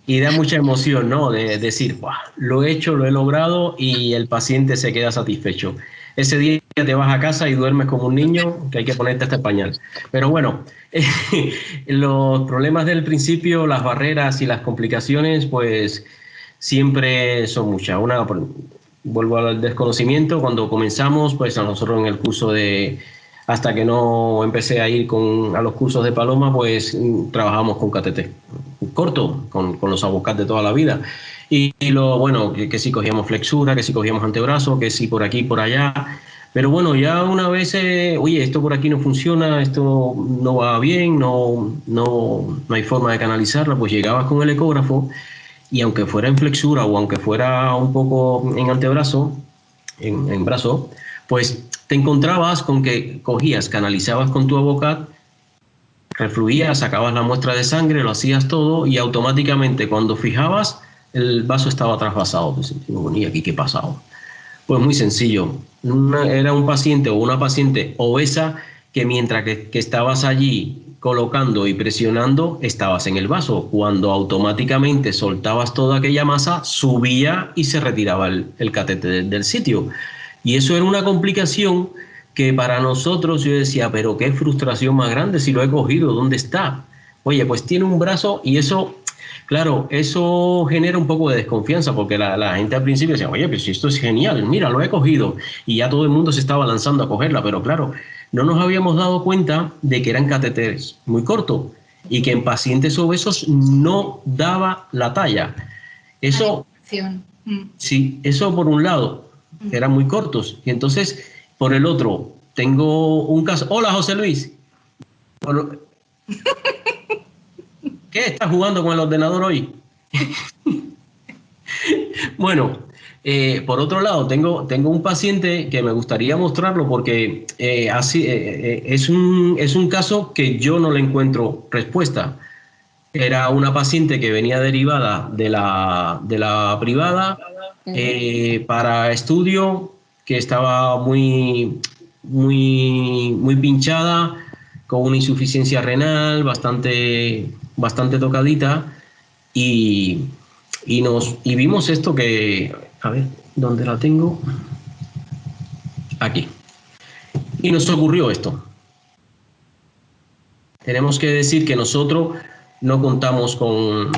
da mucha emoción, ¿no? De decir, lo he hecho, lo he logrado y el paciente se queda satisfecho. Ese día te vas a casa y duermes como un niño, que hay que ponerte este pañal. Pero bueno, los problemas del principio, las barreras y las complicaciones, pues siempre son muchas. Vuelvo al desconocimiento, cuando comenzamos, pues a nosotros en el curso hasta que no empecé a ir a los cursos de Paloma, pues trabajamos con catéter corto, con los Avocat de toda la vida. Y que si cogíamos flexura, que si cogíamos antebrazo, que si por aquí, por allá. Pero bueno, ya una vez, oye, esto por aquí no funciona, esto no va bien, no hay forma de canalizarla, pues llegabas con el ecógrafo y aunque fuera en flexura o aunque fuera un poco en antebrazo, en brazo, pues te encontrabas con que cogías, canalizabas con tu Avocat, refluías, sacabas la muestra de sangre, lo hacías todo y automáticamente cuando fijabas el vaso estaba trasvasado. Pues, ¿y aquí qué pasaba? Pues muy sencillo. Era un paciente o una paciente obesa que mientras que estabas allí colocando y presionando, estabas en el vaso. Cuando automáticamente soltabas toda aquella masa, subía y se retiraba el catéter del sitio. Y eso era una complicación que para nosotros yo decía, pero qué frustración más grande si lo he cogido, ¿dónde está? Oye, pues tiene un brazo y eso, claro, eso genera un poco de desconfianza porque la gente al principio decía, oye, pues esto es genial, mira, lo he cogido. Y ya todo el mundo se estaba lanzando a cogerla, pero claro, no nos habíamos dado cuenta de que eran catéteres muy cortos y que en pacientes obesos no daba la talla. Eso, sí, eso por un lado, eran muy cortos. Y entonces, por el otro, tengo un caso. Hola, José Luis. ¿Qué? ¿Estás jugando con el ordenador hoy? Bueno, por otro lado, tengo un paciente que me gustaría mostrarlo porque es un caso que yo no le encuentro respuesta. Era una paciente que venía derivada de la privada para estudio, que estaba muy pinchada, con una insuficiencia renal bastante tocadita y vimos esto que, a ver, ¿dónde la tengo? Aquí. Y nos ocurrió esto. Tenemos que decir que nosotros no contamos con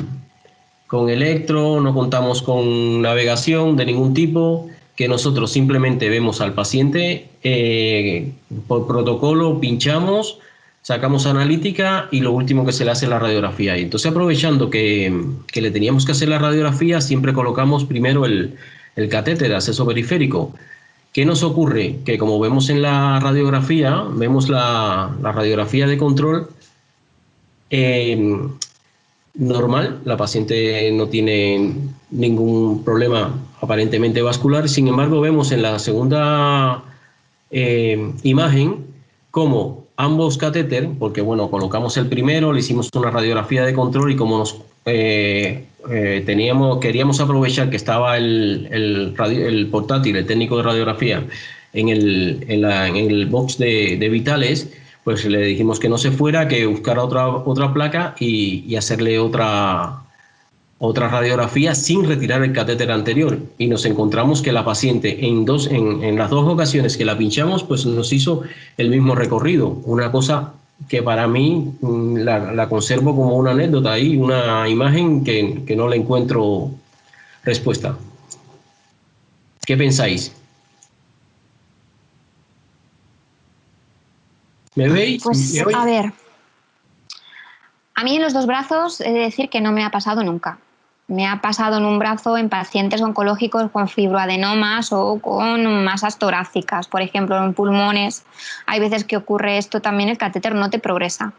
electro, no contamos con navegación de ningún tipo, que nosotros simplemente vemos al paciente, por protocolo pinchamos, sacamos analítica y lo último que se le hace es la radiografía. Y entonces, aprovechando que le teníamos que hacer la radiografía, siempre colocamos primero el catéter de acceso periférico. ¿Qué nos ocurre? Que como vemos en la radiografía, vemos la radiografía de control, normal, la paciente no tiene ningún problema aparentemente vascular. Sin embargo, vemos en la segunda imagen como ambos catéter, porque bueno, colocamos el primero, le hicimos una radiografía de control y como nos queríamos aprovechar que estaba el portátil, el técnico de radiografía, en el box de vitales, pues le dijimos que no se fuera, que buscara otra placa y hacerle otra radiografía sin retirar el catéter anterior. Y nos encontramos que la paciente en las dos ocasiones que la pinchamos, pues nos hizo el mismo recorrido. Una cosa que para mí la conservo como una anécdota y una imagen que no le encuentro respuesta. ¿Qué pensáis? ¿Me veis? Pues ¿Me oís? a ver, a mí en los dos brazos he de decir que no me ha pasado nunca. Me ha pasado en un brazo en pacientes oncológicos con fibroadenomas o con masas torácicas, por ejemplo, en pulmones. Hay veces que ocurre esto también, el catéter no te progresa.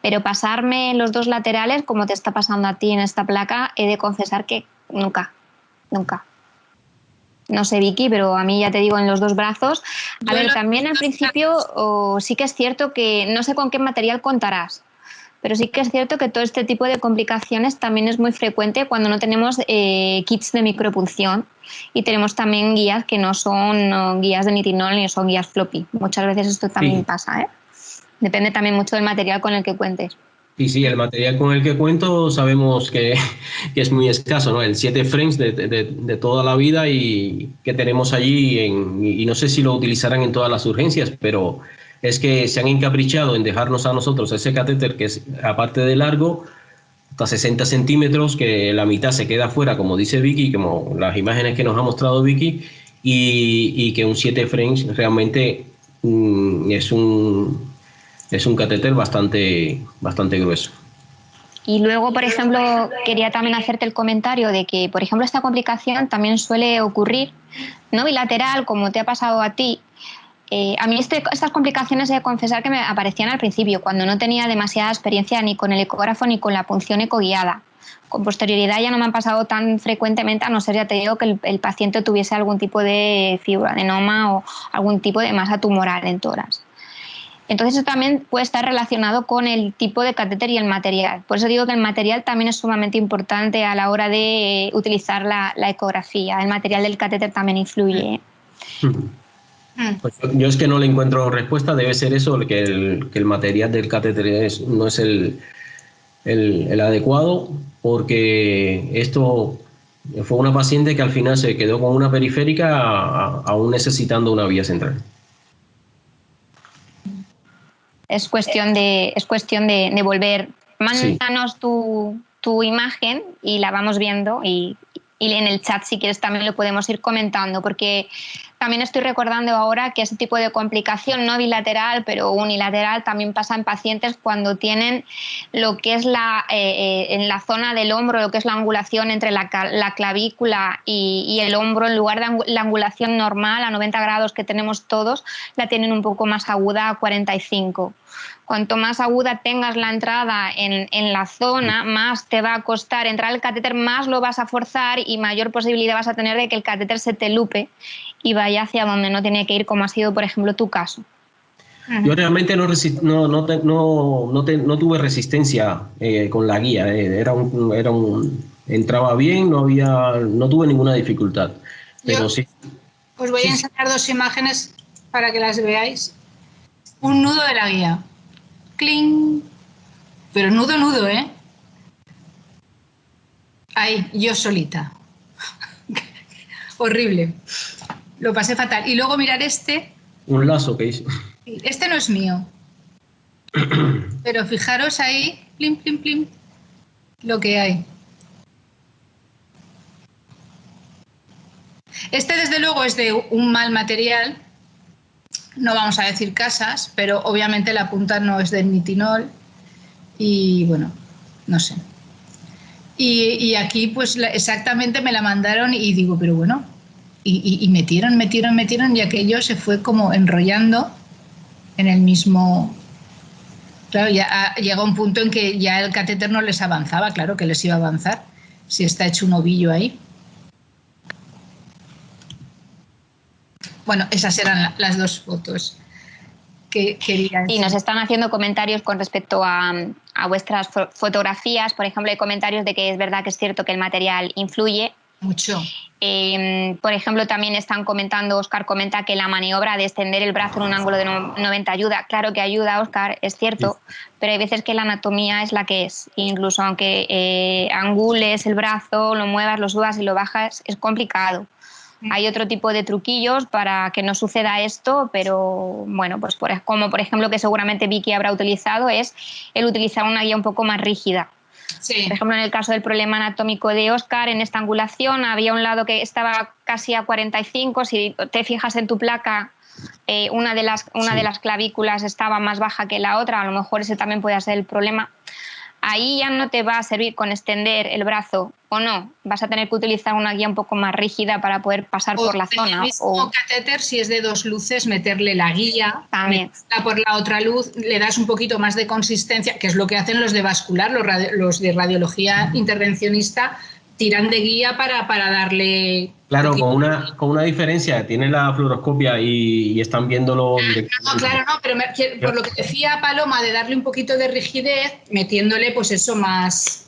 Pero pasarme en los dos laterales, como te está pasando a ti en esta placa, he de confesar que nunca, nunca. No sé, Vicky, pero a mí ya te digo en los dos brazos. A ver, también al principio sí que es cierto que no sé con qué material contarás. Pero sí que es cierto que todo este tipo de complicaciones también es muy frecuente cuando no tenemos kits de micropulsión y tenemos también guías que no son guías de nitinol ni son guías floppy. Muchas veces esto también pasa, ¿eh? Depende también mucho del material con el que cuentes. Sí, el material con el que cuento sabemos que es muy escaso, ¿no? El 7 frames de toda la vida y que tenemos allí, y no sé si lo utilizarán en todas las urgencias, pero es que se han encaprichado en dejarnos a nosotros ese catéter que es, aparte de largo, hasta 60 centímetros, que la mitad se queda fuera, como dice Vicky, como las imágenes que nos ha mostrado Vicky, y que un 7 frames realmente es un catéter bastante grueso. Y luego, por ejemplo, quería también hacerte el comentario de que, por ejemplo, esta complicación también suele ocurrir no bilateral, como te ha pasado a ti. A mí estas complicaciones he de confesar que me aparecían al principio, cuando no tenía demasiada experiencia ni con el ecógrafo ni con la punción ecoguiada. Con posterioridad ya no me han pasado tan frecuentemente, a no ser, ya te digo, que el paciente tuviese algún tipo de fibroadenoma o algún tipo de masa tumoral en tórax. Entonces eso también puede estar relacionado con el tipo de catéter y el material. Por eso digo que el material también es sumamente importante a la hora de utilizar la ecografía. El material del catéter también influye. Pues yo es que no le encuentro respuesta. Debe ser eso, que el material del catéter no es el adecuado, porque esto fue una paciente que al final se quedó con una periférica aún necesitando una vía central. Es cuestión de volver. Mándanos tu imagen y la vamos viendo y en el chat, si quieres, también lo podemos ir comentando, porque también estoy recordando ahora que ese tipo de complicación no bilateral, pero unilateral, también pasa en pacientes cuando tienen lo que es en la zona del hombro, lo que es la angulación entre la clavícula y el hombro, en lugar de la angulación normal a 90 grados que tenemos todos, la tienen un poco más aguda a 45. Cuanto más aguda tengas la entrada en la zona, más te va a costar entrar el catéter, más lo vas a forzar y mayor posibilidad vas a tener de que el catéter se te lupe y vaya hacia donde no tiene que ir, como ha sido, por ejemplo, tu caso. Yo realmente no tuve resistencia con la guía. Entraba bien, no tuve ninguna dificultad. Pero sí. Os voy a enseñar dos imágenes para que las veáis. Un nudo de la guía. ¡Cling! Pero nudo, ¿eh? Ahí, yo solita. Horrible. Lo pasé fatal. Y luego mirar este. Un lazo que hice. Este no es mío. Pero fijaros ahí, plim, plim, plim, lo que hay. Este, desde luego, es de un mal material. No vamos a decir casas, pero obviamente la punta no es del nitinol. Y bueno, no sé. Y aquí, pues exactamente me la mandaron y digo, pero bueno. Y metieron y aquello se fue como enrollando en el mismo Claro, ya llega un punto en que ya el catéter no les avanzaba, claro que les iba a avanzar, si está hecho un ovillo ahí. Bueno, esas eran las dos fotos que quería decir. Y nos están haciendo comentarios con respecto a vuestras fotografías. Por ejemplo, hay comentarios de que es verdad que es cierto que el material influye. Mucho. Por ejemplo, también están comentando, Óscar comenta que la maniobra de extender el brazo en un ángulo de 90 ayuda. Claro que ayuda, Óscar, es cierto, pero hay veces que la anatomía es la que es. Incluso aunque angules el brazo, lo muevas, lo subas y lo bajas, es complicado. Hay otro tipo de truquillos para que no suceda esto, pero bueno, pues como por ejemplo que seguramente Vicky habrá utilizado, es el utilizar una guía un poco más rígida. Sí. Por ejemplo, en el caso del problema anatómico de Óscar, en esta angulación había un lado que estaba casi a 45, si te fijas en tu placa, una de las clavículas estaba más baja que la otra, a lo mejor ese también puede ser el problema. Ahí ya no te va a servir con extender el brazo o no, vas a tener que utilizar una guía un poco más rígida para poder pasar por la zona. El mismo catéter, si es de 2 luces, meterle la guía, también por la otra luz, le das un poquito más de consistencia, que es lo que hacen los de vascular, los de radiología intervencionista, tiran de guía para darle... Claro, con una diferencia, tienen la fluoroscopia y están viéndolo directamente. No, claro, no, pero por lo que decía Paloma, de darle un poquito de rigidez, metiéndole pues eso más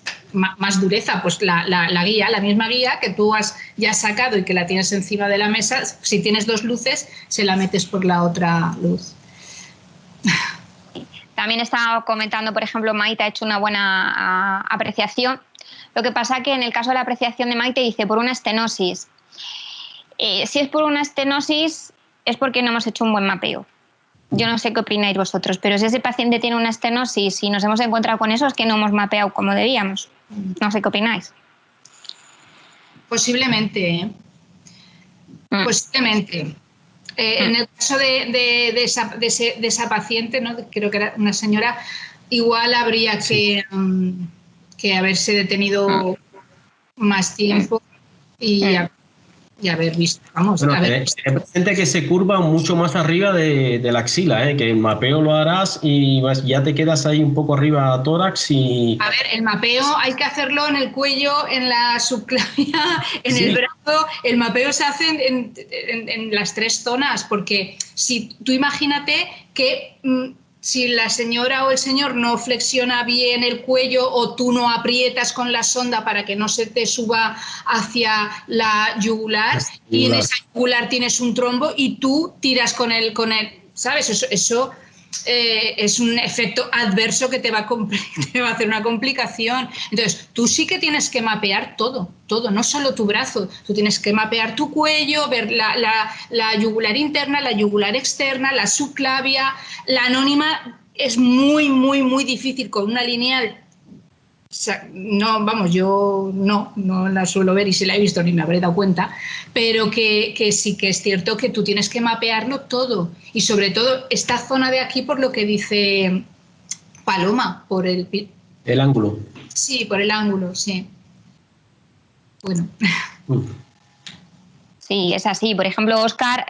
dureza, pues la guía, la misma guía que tú ya has sacado y que la tienes encima de la mesa, si tienes 2 luces, se la metes por la otra luz. También estaba comentando, por ejemplo, Maite ha hecho una buena apreciación. Lo que pasa que en el caso de la apreciación de Maite dice por una estenosis. Si es por una estenosis es porque no hemos hecho un buen mapeo. Yo no sé qué opináis vosotros, pero si ese paciente tiene una estenosis y nos hemos encontrado con eso es que no hemos mapeado como debíamos. No sé qué opináis. Posiblemente, ¿eh? Posiblemente. En el caso de esa paciente, ¿no? Creo que era una señora, igual habría que haberse detenido más tiempo y haber visto, vamos. Bueno, ten presente que se curva mucho más arriba de la axila, que el mapeo lo harás y ya te quedas ahí un poco arriba a tórax y... A ver, el mapeo hay que hacerlo en el cuello, en la subclavia, en el brazo. El mapeo se hace en las 3 zonas, porque si tú imagínate que... si la señora o el señor no flexiona bien el cuello o tú no aprietas con la sonda para que no se te suba hacia la yugular y en esa yugular tienes un trombo y tú tiras con el ¿sabes? Eso es un efecto adverso que te va a hacer una complicación. Entonces, tú sí que tienes que mapear todo, no solo tu brazo. Tú tienes que mapear tu cuello, ver la yugular interna, la yugular externa, la subclavia. La anónima es muy, muy, muy difícil con una lineal. O sea, no, vamos, yo no la suelo ver y si la he visto ni me habré dado cuenta, pero que sí que es cierto que tú tienes que mapearlo todo y sobre todo esta zona de aquí por lo que dice Paloma, por el ángulo. Sí, por el ángulo, sí. Bueno. Sí, es así. Por ejemplo, Óscar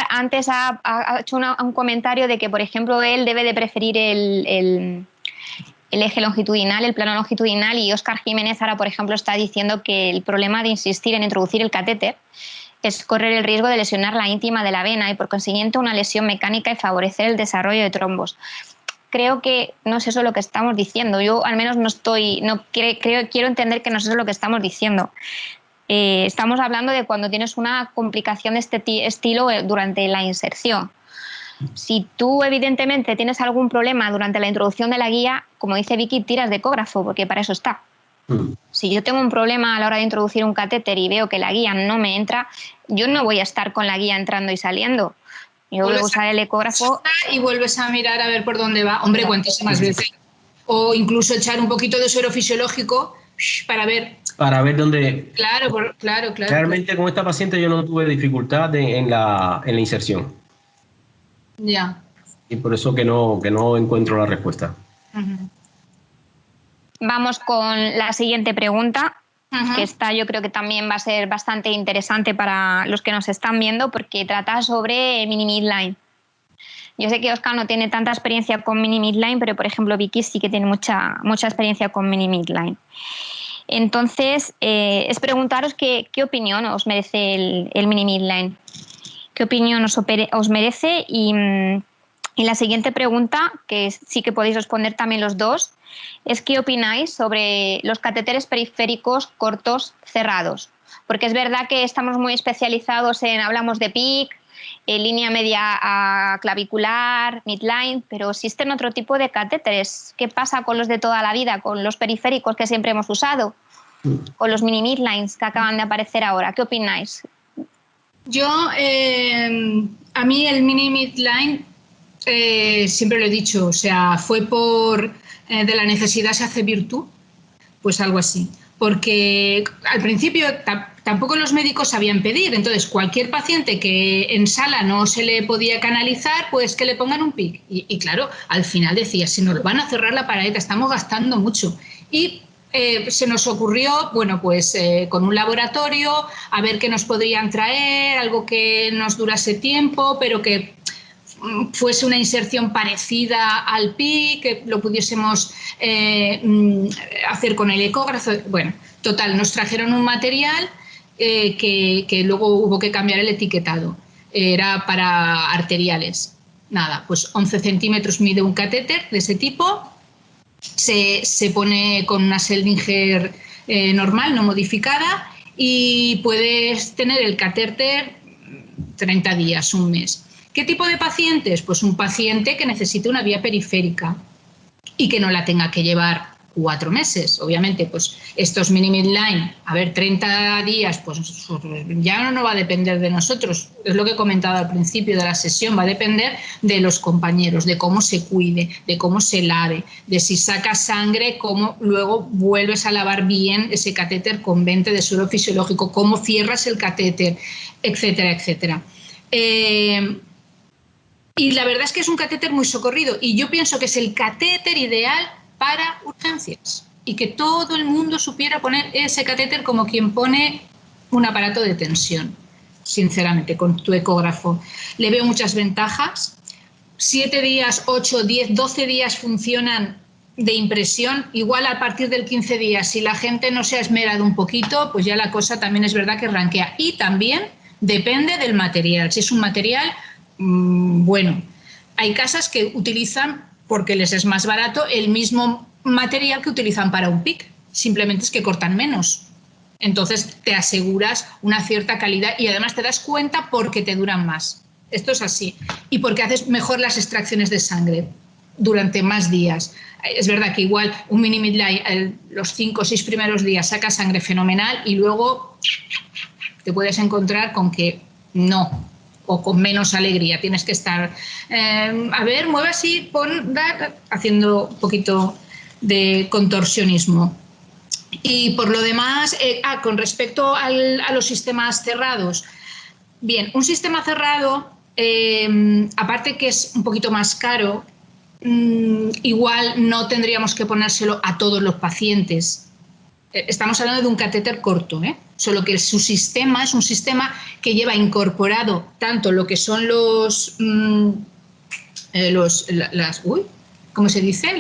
antes ha hecho un comentario de que, por ejemplo, él debe de preferir el eje longitudinal, el plano longitudinal, y Óscar Jiménez ahora, por ejemplo, está diciendo que el problema de insistir en introducir el catéter es correr el riesgo de lesionar la íntima de la vena y, por consiguiente, una lesión mecánica y favorecer el desarrollo de trombos. Creo que no es eso lo que estamos diciendo. Yo, al menos, quiero entender que no es eso lo que estamos diciendo. Estamos hablando de cuando tienes una complicación de este estilo durante la inserción. Si tú evidentemente tienes algún problema durante la introducción de la guía, como dice Vicky, tiras de ecógrafo porque para eso está. Si yo tengo un problema a la hora de introducir un catéter y veo que la guía no me entra, yo no voy a estar con la guía entrando y saliendo. Yo voy a usar el ecógrafo y vuelves a mirar a ver por dónde va. Hombre, cuantísimas veces. O incluso echar un poquito de suero fisiológico para ver dónde... Claro. Realmente con esta paciente yo no tuve dificultad en la inserción. Ya. Y por eso que no encuentro la respuesta. Vamos con la siguiente pregunta, que esta yo creo que también va a ser bastante interesante para los que nos están viendo porque trata sobre mini midline. Yo sé que Óscar no tiene tanta experiencia con mini midline, pero por ejemplo Vicky sí que tiene mucha experiencia con mini midline. Entonces, es preguntaros qué opinión os merece el mini midline. ¿Qué opinión os merece? Y la siguiente pregunta, que sí que podéis responder también los dos, es ¿qué opináis sobre los catéteres periféricos cortos cerrados? Porque es verdad que estamos muy especializados hablamos de PIC, línea media clavicular, midline, pero existen otro tipo de catéteres. ¿Qué pasa con los de toda la vida, con los periféricos que siempre hemos usado, con los mini midlines que acaban de aparecer ahora? ¿Qué opináis? Yo, a mí el mini midline, siempre lo he dicho, o sea, fue por de la necesidad se hace virtud, pues algo así. Porque al principio tampoco los médicos sabían pedir, entonces cualquier paciente que en sala no se le podía canalizar, pues que le pongan un PIC. Y claro, al final decía, si nos van a cerrar la pared, estamos gastando mucho. Y se nos ocurrió, bueno, pues con un laboratorio, a ver qué nos podrían traer, algo que nos durase tiempo, pero que fuese una inserción parecida al PIC, que lo pudiésemos hacer con el ecógrafo. Bueno, total, nos trajeron un material que luego hubo que cambiar el etiquetado. Era para arteriales. Nada, pues 11 centímetros mide un catéter de ese tipo. Se pone con una Seldinger normal, no modificada, y puedes tener el catéter 30 días, un mes. ¿Qué tipo de pacientes? Pues un paciente que necesite una vía periférica y que no la tenga que llevar 4 meses. Obviamente, pues estos mini midline, a ver, 30 días, pues ya no va a depender de nosotros. Es lo que he comentado al principio de la sesión, va a depender de los compañeros, de cómo se cuide, de cómo se lave, de si saca sangre, cómo luego vuelves a lavar bien ese catéter con 20 de suero fisiológico, cómo cierras el catéter, etcétera, etcétera. Y la verdad es que es un catéter muy socorrido y yo pienso que es el catéter ideal para urgencias y que todo el mundo supiera poner ese catéter como quien pone un aparato de tensión, sinceramente, con tu ecógrafo. Le veo muchas ventajas. 7 días, 8, 10, 12 días funcionan de impresión. Igual a partir del 15 días, si la gente no se ha esmerado un poquito, pues ya la cosa también es verdad que ranquea. Y también depende del material. Si es un material bueno, hay casas que utilizan, porque les es más barato, el mismo material que utilizan para un PIC, simplemente es que cortan menos. Entonces te aseguras una cierta calidad y además te das cuenta porque te duran más. Esto es así. Y porque haces mejor las extracciones de sangre durante más días. Es verdad que igual un mini midline los 5 o 6 primeros días saca sangre fenomenal y luego te puedes encontrar con que no, o con menos alegría. Tienes que estar, a ver, mueve así, haciendo un poquito de contorsionismo. Y por lo demás, con respecto a los sistemas cerrados, bien, un sistema cerrado, aparte que es un poquito más caro, igual no tendríamos que ponérselo a todos los pacientes. Estamos hablando de un catéter corto, solo que su sistema es un sistema que lleva incorporado tanto lo que son ¿cómo se dice?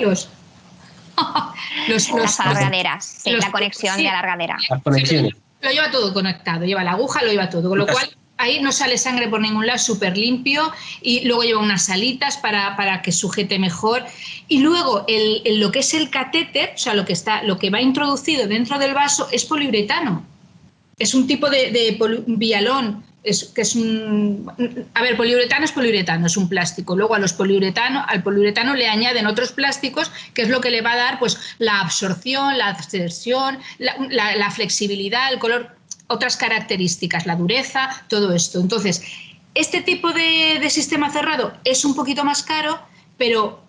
Las alargaderas, la conexión de alargadera. Las conexiones. Lo lleva todo conectado, lleva la aguja, lo lleva todo, con lo cual ahí no sale sangre por ningún lado, súper limpio, y luego lleva unas alitas para que sujete mejor. Y luego lo que es el catéter, o sea, lo que va introducido dentro del vaso es poliuretano. Es un tipo de vialón, poliuretano es poliuretano, es un plástico. Luego al poliuretano le añaden otros plásticos, que es lo que le va a dar pues la absorción, la adhesión, la flexibilidad, el color, otras características, la dureza, todo esto. Entonces, este tipo de sistema cerrado es un poquito más caro, pero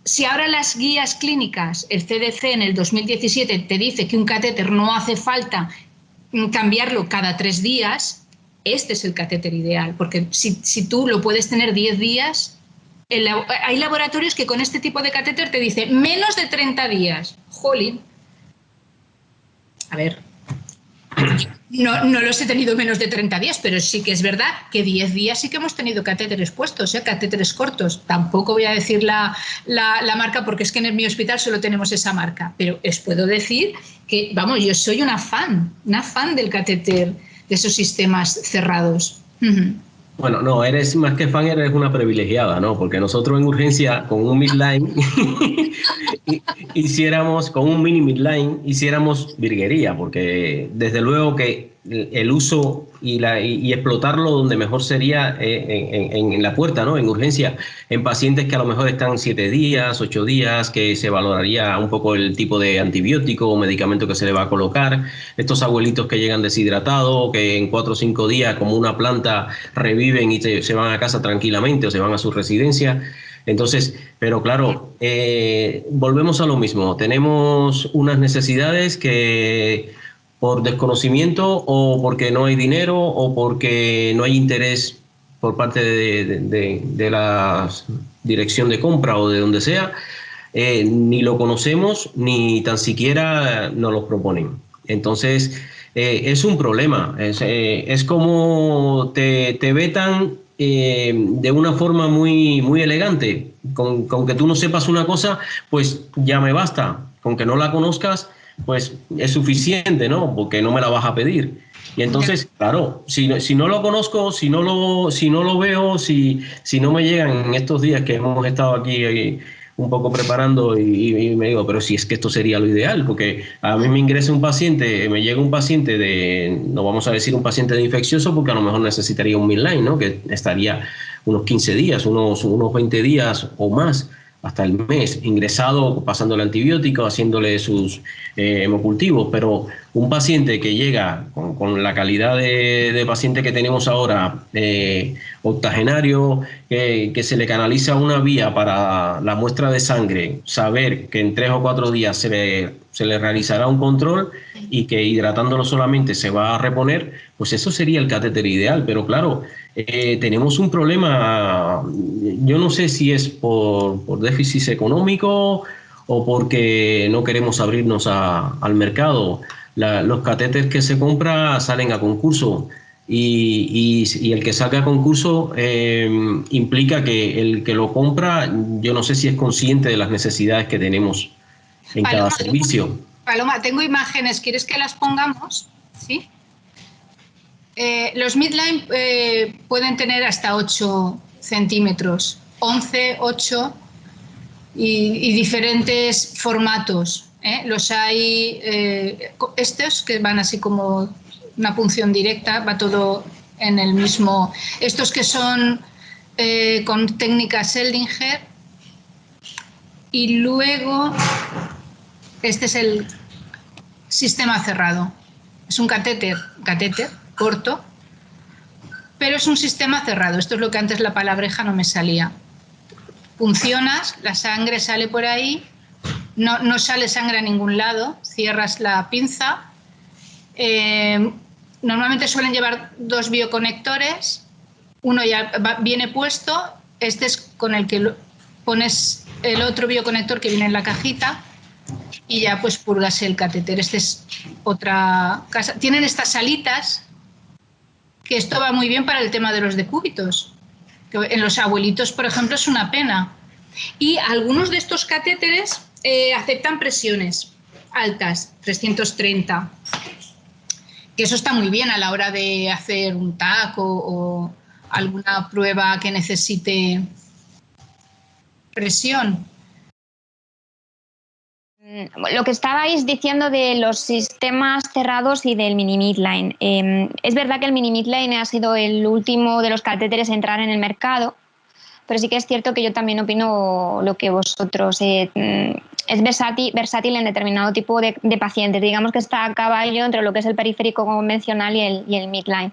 si ahora las guías clínicas, el CDC en el 2017 te dice que un catéter no hace falta cambiarlo cada 3 días, este es el catéter ideal, porque si tú lo puedes tener 10 días, hay laboratorios que con este tipo de catéter te dicen menos de 30 días. Jolín. A ver. No los he tenido menos de 30 días, pero sí que es verdad que 10 días sí que hemos tenido catéteres puestos, catéteres cortos. Tampoco voy a decir la marca porque es que en mi hospital solo tenemos esa marca, pero os puedo decir que, vamos, yo soy una fan del catéter, de esos sistemas cerrados. Bueno, no, eres más que fan, eres una privilegiada, ¿no? Porque nosotros en urgencia con un midline con un mini midline hiciéramos virguería, porque desde luego que el uso y explotarlo donde mejor sería en la puerta, ¿no? En urgencia, en pacientes que a lo mejor están 7 días, 8 días, que se valoraría un poco el tipo de antibiótico o medicamento que se le va a colocar. Estos abuelitos que llegan deshidratados, que en 4 o 5 días, como una planta, reviven y se van a casa tranquilamente o se van a su residencia. Entonces, pero claro, volvemos a lo mismo. Tenemos unas necesidades que por desconocimiento o porque no hay dinero o porque no hay interés por parte de la dirección de compra o de donde sea, ni lo conocemos ni tan siquiera nos lo proponen. Entonces, es un problema. Es como te vetan de una forma muy, muy elegante. Con que tú no sepas una cosa, pues ya me basta. Con que no la conozcas, pues es suficiente, ¿no? Porque no me la vas a pedir. Y entonces, claro, si no lo conozco, si no lo veo, si no me llegan en estos días que hemos estado aquí un poco preparando y me digo, pero si es que esto sería lo ideal, porque a mí me llega un paciente no vamos a decir un paciente de infeccioso, porque a lo mejor necesitaría un midline, ¿no? Que estaría unos 15 días, unos 20 días o más, hasta el mes, ingresado, pasando el antibiótico, haciéndole sus hemocultivos, pero un paciente que llega con la calidad de paciente que tenemos ahora, octogenario, que se le canaliza una vía para la muestra de sangre, saber que en 3 o 4 días se le realizará un control y que hidratándolo solamente se va a reponer, pues eso sería el catéter ideal, pero claro, tenemos un problema, yo no sé si es por déficit económico o porque no queremos abrirnos al mercado. Los catéteres que se compran salen a concurso y el que salga a concurso implica que el que lo compra, yo no sé si es consciente de las necesidades que tenemos en cada servicio. Paloma, tengo imágenes, ¿quieres que las pongamos? Sí. Los midline pueden tener hasta 8 centímetros, 11, 8 y diferentes formatos. Los hay, estos que van así como una punción directa, va todo en el mismo. Estos que son con técnica Seldinger. Y luego, este es el sistema cerrado. Es un catéter corto, pero es un sistema cerrado. Esto es lo que antes la palabreja no me salía. Funcionas, la sangre sale por ahí, no sale sangre a ningún lado, cierras la pinza. Normalmente suelen llevar 2 bioconectores, uno ya viene puesto, este es con el que pones el otro bioconector que viene en la cajita y ya pues purgas el catéter. Esta es otra casa. Tienen estas salitas, que esto va muy bien para el tema de los decúbitos. Que en los abuelitos, por ejemplo, es una pena. Y algunos de estos catéteres aceptan presiones altas, 330, que eso está muy bien a la hora de hacer un TAC o alguna prueba que necesite presión. Lo que estabais diciendo de los sistemas cerrados y del mini midline. Es verdad que el mini midline ha sido el último de los catéteres en entrar en el mercado, pero sí que es cierto que yo también opino lo que vosotros. Es versátil en determinado tipo de pacientes. Digamos que está a caballo entre lo que es el periférico convencional y el midline.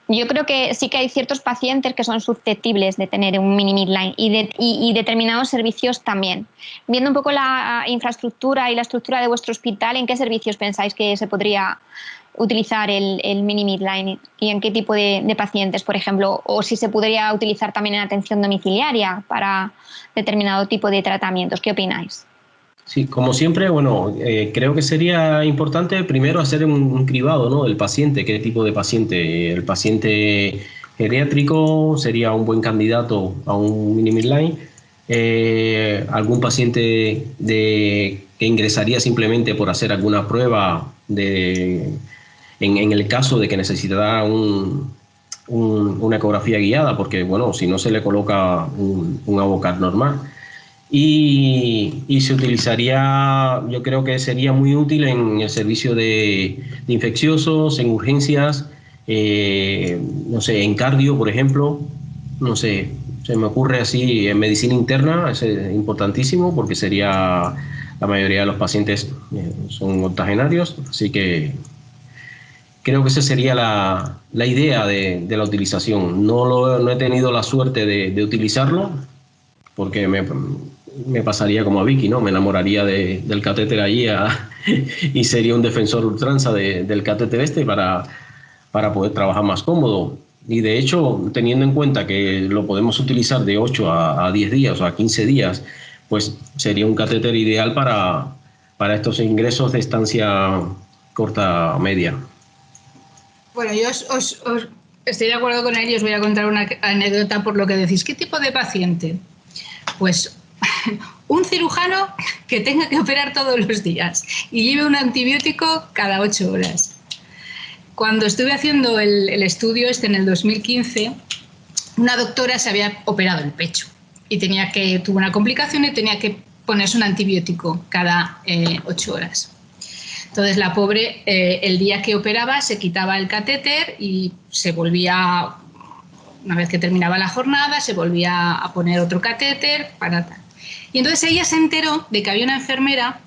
Yo creo que sí que hay ciertos pacientes que son susceptibles de tener un mini midline y determinados servicios también. Viendo un poco la infraestructura y la estructura de vuestro hospital, ¿en qué servicios pensáis que se podría utilizar el mini midline y en qué tipo de pacientes, por ejemplo? O si se podría utilizar también en atención domiciliaria para determinado tipo de tratamientos. ¿Qué opináis? Sí, como siempre, bueno, creo que sería importante primero hacer un cribado, ¿no? Del paciente, qué tipo de paciente. El paciente geriátrico sería un buen candidato a un mini midline. Algún paciente que ingresaría simplemente por hacer alguna prueba en el caso de que necesitara una ecografía guiada, porque bueno, si no se le coloca un ABOCAT normal. Y se utilizaría, yo creo que sería muy útil en el servicio de infecciosos, en urgencias, no sé, en cardio, por ejemplo, no sé, se me ocurre así, en medicina interna, es importantísimo porque sería, la mayoría de los pacientes son octogenarios, así que creo que esa sería la idea de la utilización. No he tenido la suerte de utilizarlo porque me pasaría como a Vicky, ¿no? Me enamoraría del catéter allí y sería un defensor ultranza del catéter para poder trabajar más cómodo. Y de hecho, teniendo en cuenta que lo podemos utilizar de 8 a 10 días o a 15 días, pues sería un catéter ideal para estos ingresos de estancia corta media. Bueno, yo os estoy de acuerdo con él y os voy a contar una anécdota por lo que decís. ¿Qué tipo de paciente? Pues un cirujano que tenga que operar todos los días y lleve un antibiótico cada 8 horas. Cuando estuve haciendo el estudio en el 2015, una doctora se había operado el pecho y tuvo una complicación y tenía que ponerse un antibiótico cada 8 horas. Entonces la pobre, el día que operaba, se quitaba el catéter y se volvía, una vez que terminaba la jornada, se volvía a poner otro catéter para tal. Y entonces ella se enteró de que había una enfermera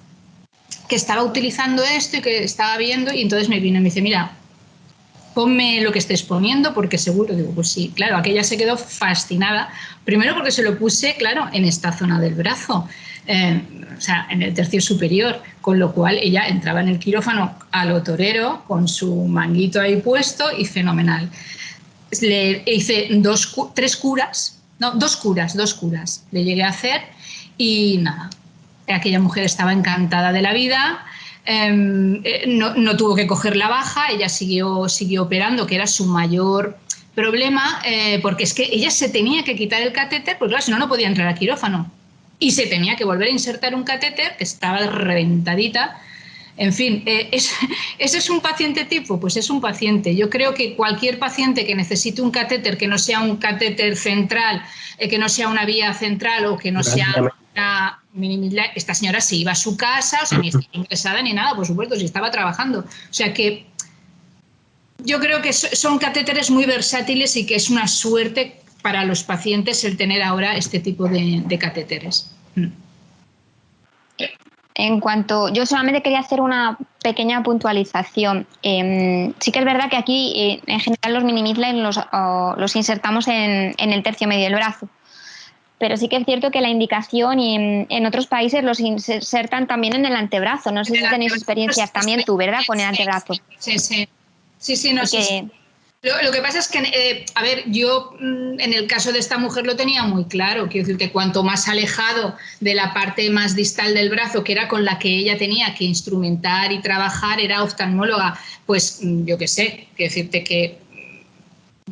que estaba utilizando esto y que estaba viendo, y entonces me vino y me dice, mira, ponme lo que estés poniendo porque seguro. Digo, pues sí, claro, aquella se quedó fascinada. Primero porque se lo puse, claro, en esta zona del brazo, o sea, en el tercio superior, con lo cual ella entraba en el quirófano a lo torero, con su manguito ahí puesto y fenomenal. Le hice dos curas le llegué a hacer y nada, aquella mujer estaba encantada de la vida. No tuvo que coger la baja, ella siguió operando, que era su mayor problema, porque es que ella se tenía que quitar el catéter, porque claro, si no, no podía entrar al quirófano. Y se tenía que volver a insertar un catéter que estaba reventadita. En fin, ¿ese es un paciente tipo? Pues es un paciente. Yo creo que cualquier paciente que necesite un catéter, que no sea un catéter central, que no sea una vía central o que no sea una minimidline, esta señora se iba a su casa, o sea, ni estaba ingresada ni nada, por supuesto, si estaba trabajando. O sea que yo creo que son catéteres muy versátiles y que es una suerte para los pacientes el tener ahora este tipo de catéteres. En cuanto, yo solamente quería hacer una pequeña puntualización. Sí que es verdad que aquí, en general, los mini midline los insertamos en el tercio medio del brazo. Pero sí que es cierto que la indicación y en otros países los insertan también en el antebrazo. No sé si tenéis experiencias también tú, ¿verdad? Con el antebrazo. Sí, no sé. Lo que pasa es que, a ver, yo en el caso de esta mujer lo tenía muy claro. Quiero decir que cuanto más alejado de la parte más distal del brazo, que era con la que ella tenía que instrumentar y trabajar, era oftalmóloga, pues yo qué sé, quiero decirte que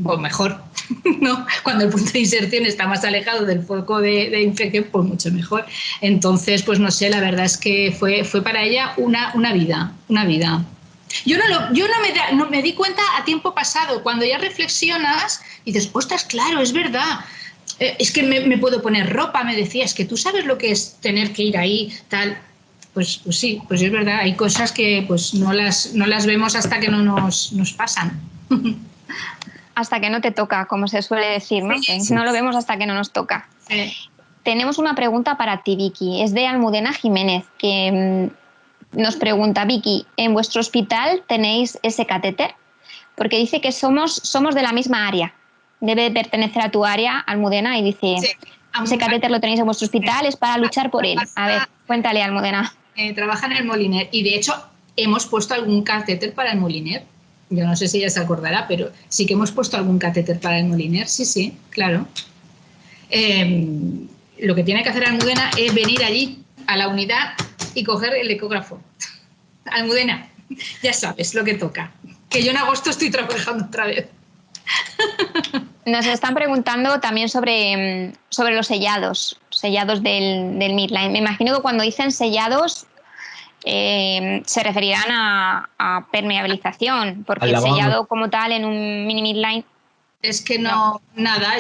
pues mejor, ¿no? Cuando el punto de inserción está más alejado del foco de infección, pues mucho mejor. Entonces, pues no sé, la verdad es que fue para ella una vida. Yo no me di cuenta a tiempo pasado. Cuando ya reflexionas y dices, ostras, claro, es verdad. Es que me puedo poner ropa, me decía, es que tú sabes lo que es tener que ir ahí, tal. Pues sí, pues es verdad. Hay cosas que pues no las vemos hasta que no nos pasan. Hasta que no te toca, como se suele decir, ¿no? Sí. No lo vemos hasta que no nos toca. Sí. Tenemos una pregunta para ti, Vicky. Es de Almudena Jiménez, que nos pregunta, Vicky, ¿en vuestro hospital tenéis ese catéter? Porque dice que somos de la misma área. Debe pertenecer a tu área, Almudena, y dice, sí, ese catéter lo tenéis en vuestro hospital, es para luchar por él. A ver, cuéntale, Almudena. Trabaja en el Moliner y, de hecho, hemos puesto algún catéter para el Moliner. Yo no sé si ella se acordará, pero sí que hemos puesto algún catéter para el Moliner, sí, claro. Lo que tiene que hacer Almudena es venir allí a la unidad y coger el ecógrafo. Almudena, ya sabes lo que toca. Que yo en agosto estoy trabajando otra vez. Nos están preguntando también sobre los sellados del midline. Me imagino que cuando dicen sellados se referirán a permeabilización, porque el sellado como tal en un mini midline... Es que no. Nada.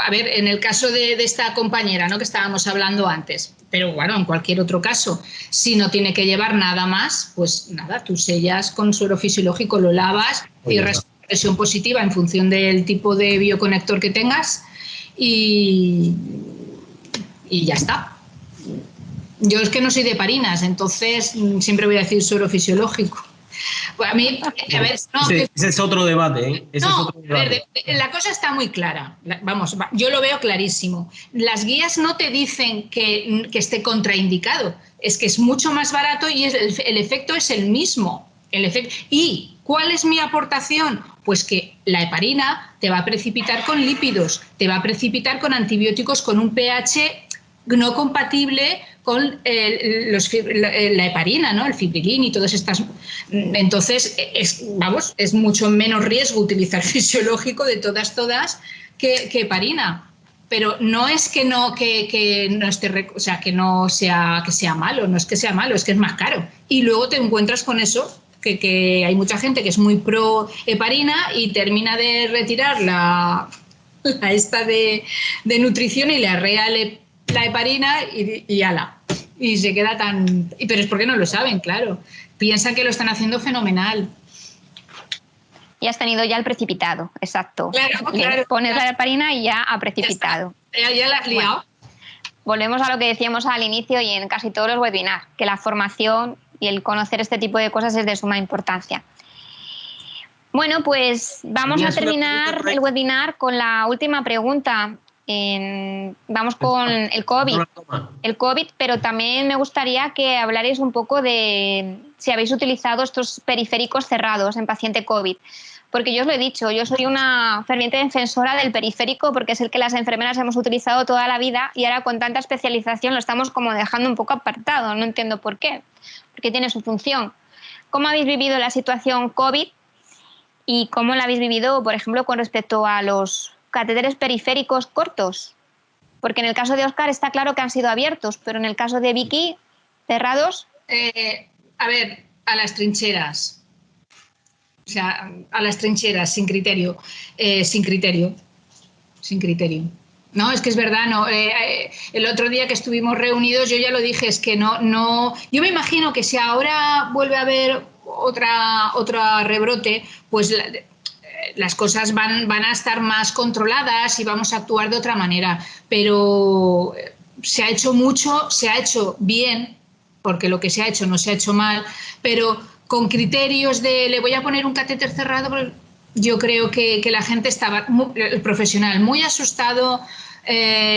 A ver, en el caso de esta compañera, ¿no?, que estábamos hablando antes, pero bueno, en cualquier otro caso, si no tiene que llevar nada más, pues nada, tú sellas con suero fisiológico, lo lavas y presión positiva en función del tipo de bioconector que tengas y ya está. Yo es que no soy de heparinas, entonces siempre voy a decir suero fisiológico. Pues a mí, a ver, no, ese es otro debate, ¿eh? Ese es otro debate. A ver, la cosa está muy clara. Vamos, yo lo veo clarísimo. Las guías no te dicen que esté contraindicado. Es que es mucho más barato y el efecto es el mismo. ¿Y cuál es mi aportación? Pues que la heparina te va a precipitar con lípidos, te va a precipitar con antibióticos con un pH no compatible con la heparina, ¿no?, el fibrilín y todas estas. Entonces, es mucho menos riesgo utilizar fisiológico de todas que heparina. Pero no es que no esté, o sea, que sea malo, no es que sea malo, es que es más caro. Y luego te encuentras con eso, que hay mucha gente que es muy pro heparina y termina de retirar la esta de nutrición y le arrea la heparina y ala. Y se queda tan... Pero es porque no lo saben, claro. Piensan que lo están haciendo fenomenal. Y has tenido ya el precipitado, exacto. Claro. Pones la heparina y ya ha precipitado. Ya la has liado. Bueno, volvemos a lo que decíamos al inicio y en casi todos los webinars, que la formación y el conocer este tipo de cosas es de suma importancia. Bueno, pues vamos a terminar el webinar con la última pregunta. Vamos con el COVID, pero también me gustaría que hablarais un poco de si habéis utilizado estos periféricos cerrados en paciente COVID, porque yo os lo he dicho, yo soy una ferviente defensora del periférico porque es el que las enfermeras hemos utilizado toda la vida y ahora con tanta especialización lo estamos como dejando un poco apartado, no entiendo por qué, porque tiene su función. ¿Cómo habéis vivido la situación COVID y cómo la habéis vivido, por ejemplo, con respecto a los catéteres periféricos cortos? Porque en el caso de Óscar está claro que han sido abiertos, pero en el caso de Vicky, cerrados. A ver, a las trincheras. O sea, a las trincheras, sin criterio. Sin criterio. No, es que es verdad, no. El otro día que estuvimos reunidos yo ya lo dije, es que no. Yo me imagino que si ahora vuelve a haber otra rebrote, pues las cosas van a estar más controladas y vamos a actuar de otra manera. Pero se ha hecho mucho, se ha hecho bien, porque lo que se ha hecho no se ha hecho mal, pero con criterios de le voy a poner un catéter cerrado. Yo creo que la gente estaba, el profesional, muy asustado,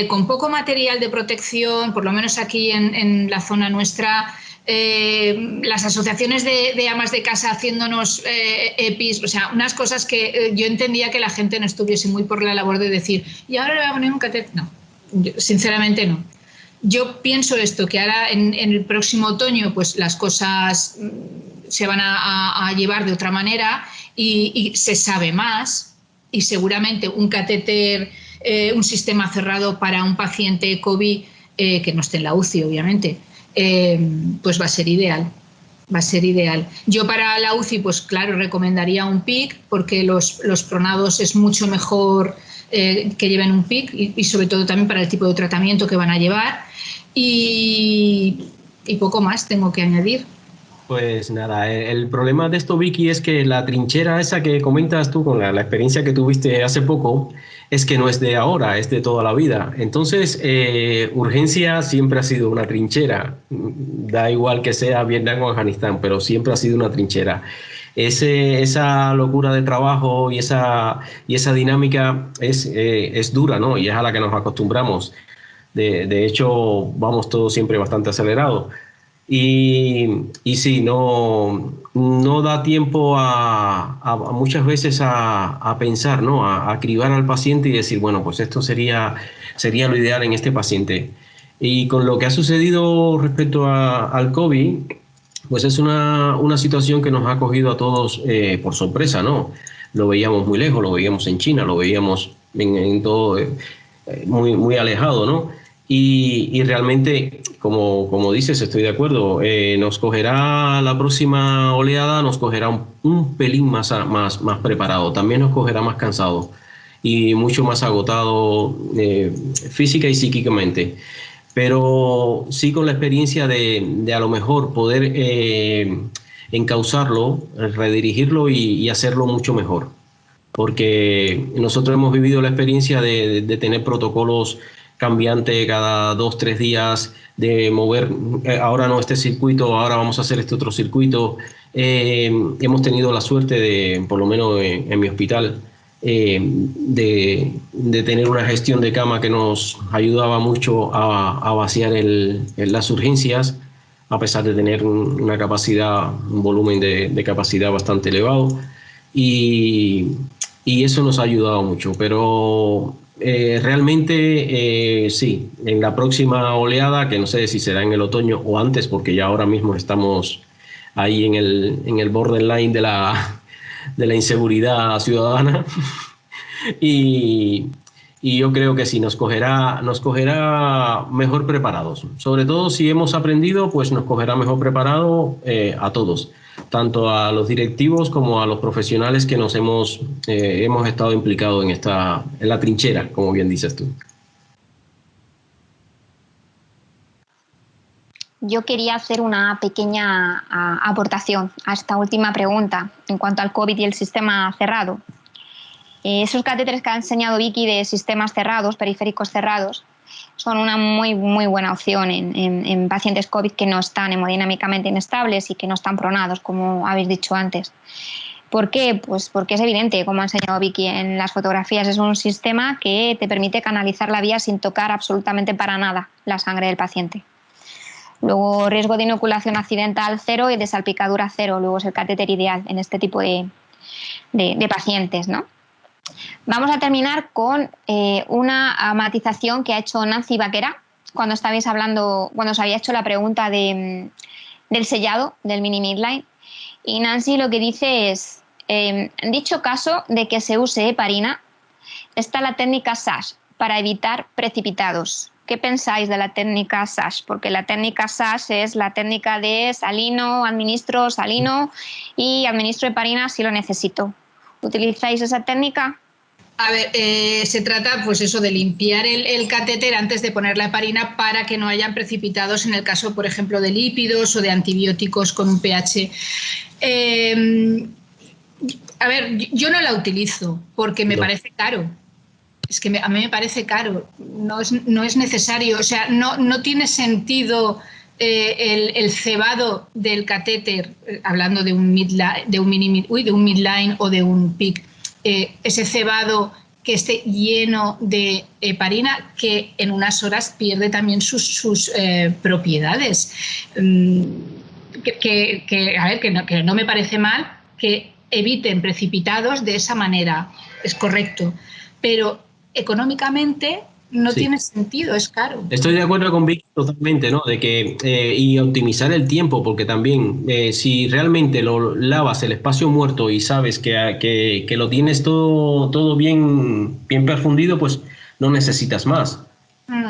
con poco material de protección, por lo menos aquí en la zona nuestra. Las asociaciones de amas de casa haciéndonos EPIs, o sea, unas cosas que yo entendía que la gente no estuviese muy por la labor de decir, y ahora le voy a poner un catéter. No, sinceramente no. Yo pienso esto, que ahora en el próximo otoño pues las cosas se van a llevar de otra manera y se sabe más y seguramente un catéter, un sistema cerrado para un paciente COVID que no esté en la UCI, obviamente, pues va a ser ideal. Yo para la UCI, pues claro, recomendaría un PIC porque los pronados es mucho mejor que lleven un PIC y sobre todo también para el tipo de tratamiento que van a llevar y poco más tengo que añadir. Pues nada, el problema de esto, Vicky, es que la trinchera esa que comentas tú con la experiencia que tuviste hace poco, es que no es de ahora, es de toda la vida. Entonces, urgencia siempre ha sido una trinchera, da igual que sea Vietnam o Afganistán, pero siempre ha sido una trinchera. Esa locura de trabajo y esa dinámica es dura, ¿no? Y es a la que nos acostumbramos. De hecho, vamos todos siempre bastante acelerados. Y sí, no da tiempo a muchas veces a pensar, ¿no? A cribar al paciente y decir, bueno, pues esto sería lo ideal en este paciente. Y con lo que ha sucedido respecto al COVID, pues es una situación que nos ha cogido a todos por sorpresa, ¿no? Lo veíamos muy lejos, lo veíamos en China, lo veíamos en todo muy, muy alejado, ¿no? Y realmente, como dices, estoy de acuerdo, nos cogerá la próxima oleada, nos cogerá un pelín más preparado, también nos cogerá más cansado y mucho más agotado física y psíquicamente. Pero sí con la experiencia de a lo mejor poder encauzarlo, redirigirlo y hacerlo mucho mejor. Porque nosotros hemos vivido la experiencia de tener protocolos cambiantes cada 2, 3 días, de mover, ahora no este circuito, ahora vamos a hacer este otro circuito. Hemos tenido la suerte de, por lo menos en mi hospital, de tener una gestión de cama que nos ayudaba mucho a vaciar las urgencias, a pesar de tener una capacidad, un volumen de capacidad bastante elevado. Y eso nos ha ayudado mucho, pero realmente sí, en la próxima oleada, que no sé si será en el otoño o antes, porque ya ahora mismo estamos ahí en el borderline de la inseguridad ciudadana. y, y yo creo que sí, nos cogerá mejor preparados. Sobre todo si hemos aprendido, pues nos cogerá mejor preparado a todos, tanto a los directivos como a los profesionales que nos hemos estado implicados en la trinchera, como bien dices tú. Yo quería hacer una pequeña aportación a esta última pregunta en cuanto al COVID y el sistema cerrado. Esos catéteres que ha enseñado Vicky de sistemas cerrados, periféricos cerrados, son una muy, muy buena opción en pacientes COVID que no están hemodinámicamente inestables y que no están pronados, como habéis dicho antes. ¿Por qué? Pues porque es evidente, como ha enseñado Vicky en las fotografías, es un sistema que te permite canalizar la vía sin tocar absolutamente para nada la sangre del paciente. Luego, riesgo de inoculación accidental 0 y de salpicadura 0. Luego es el catéter ideal en este tipo de pacientes, ¿no? Vamos a terminar con una matización que ha hecho Nancy Vaquera cuando estabais hablando, cuando os había hecho la pregunta del sellado del mini midline. Y Nancy lo que dice es, en dicho caso de que se use heparina, está la técnica SASH para evitar precipitados. ¿Qué pensáis de la técnica SASH? Porque la técnica SASH es la técnica de administro salino y administro heparina si lo necesito. ¿Utilizáis esa técnica? A ver, se trata pues eso de limpiar el catéter antes de poner la heparina para que no hayan precipitados en el caso, por ejemplo, de lípidos o de antibióticos con un pH. A ver, yo no la utilizo porque me parece caro. Es que a mí me parece caro, no es necesario, o sea, no tiene sentido el cebado del catéter, hablando de un midline o de un PIC, ese cebado que esté lleno de heparina que en unas horas pierde también sus propiedades. Que no me parece mal que eviten precipitados de esa manera, es correcto, pero económicamente no tiene sentido, es caro. Estoy de acuerdo con Vicky totalmente, ¿no? De que y optimizar el tiempo, porque también si realmente lo lavas el espacio muerto y sabes que lo tienes todo bien perfundido, pues no necesitas más.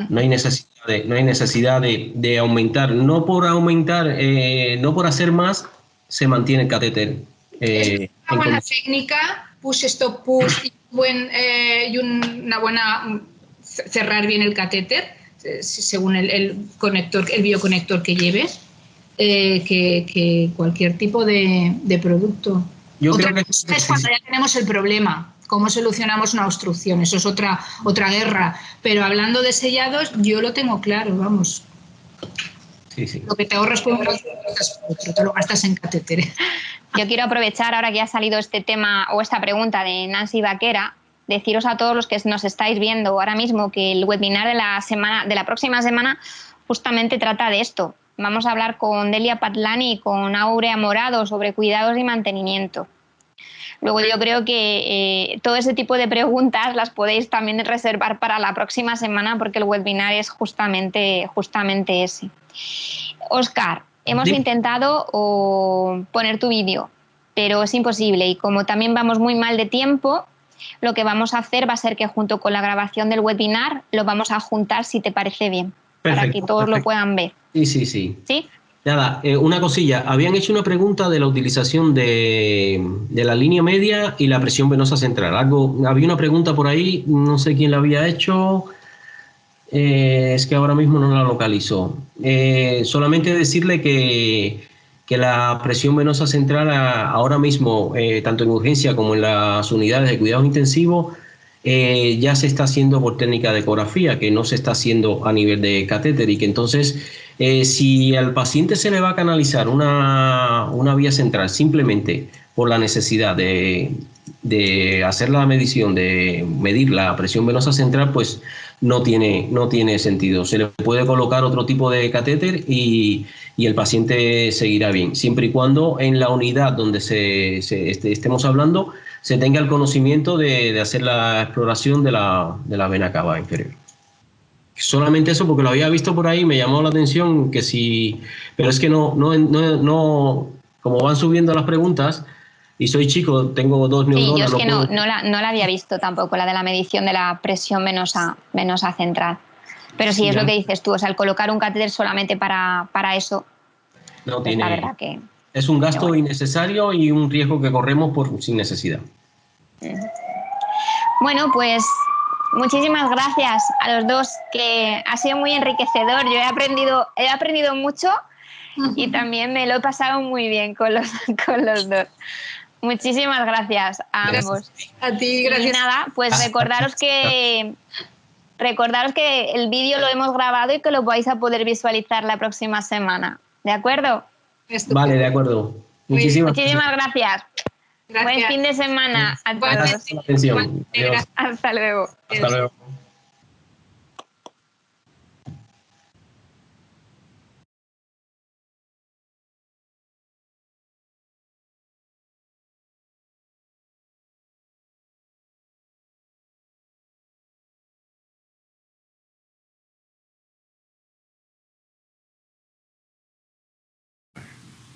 No hay necesidad de aumentar. No por aumentar, no por hacer más, se mantiene el catéter. Es una buena técnica, push, stop, push y una buena cerrar bien el catéter según el bioconector que lleve, que cualquier tipo de producto. Otra cosa es cuando ya tenemos el problema, cómo solucionamos una obstrucción, eso es otra guerra, pero hablando de sellados yo lo tengo claro, vamos. Sí. Lo que te ahorras por un lado, te lo gastas en catéter. Yo quiero aprovechar ahora que ha salido este tema o esta pregunta de Nancy Vaquera, deciros a todos los que nos estáis viendo ahora mismo que el webinar de la próxima semana justamente trata de esto. Vamos a hablar con Delia Patlani y con Aurea Morado sobre cuidados y mantenimiento. Luego yo creo que todo ese tipo de preguntas las podéis también reservar para la próxima semana porque el webinar es justamente ese. Óscar, hemos intentado poner tu vídeo, pero es imposible y como también vamos muy mal de tiempo, lo que vamos a hacer va a ser que junto con la grabación del webinar lo vamos a juntar si te parece bien, para que todos lo puedan ver. Sí. ¿Sí? Nada, una cosilla. Habían hecho una pregunta de la utilización de la línea media y la presión venosa central. Había una pregunta por ahí, no sé quién la había hecho, es que ahora mismo no la localizo. Solamente decirle que la presión venosa central ahora mismo, tanto en urgencia como en las unidades de cuidados intensivos, ya se está haciendo por técnica de ecografía, que no se está haciendo a nivel de catéter y que entonces si al paciente se le va a canalizar una vía central simplemente por la necesidad de hacer la medición, de medir la presión venosa central, pues no tiene sentido. Se le puede colocar otro tipo de catéter y el paciente seguirá bien, siempre y cuando en la unidad donde estemos hablando se tenga el conocimiento de hacer la exploración de la vena cava inferior. Solamente eso, porque lo había visto por ahí, me llamó la atención que sí, pero es que no, como van subiendo las preguntas y soy chico, tengo 2 neuronas. Sí, yo es que no la había visto tampoco, la de la medición de la presión venosa central. Pero sí, es lo que dices tú, o sea, el colocar un catéter solamente para eso, no pues la verdad que... Es un gasto innecesario y un riesgo que corremos sin necesidad. Bueno, pues muchísimas gracias a los dos, que ha sido muy enriquecedor. Yo he aprendido mucho y también me lo he pasado muy bien con los dos. Muchísimas gracias a ambos. A ti, gracias. Y nada, pues recordaros que el vídeo lo hemos grabado y que lo vais a poder visualizar la próxima semana. ¿De acuerdo? Estupendo. Vale, de acuerdo. Muchísimas gracias. Buen fin de semana a todos. Gracias por la atención. Adiós. Hasta luego. Hasta luego.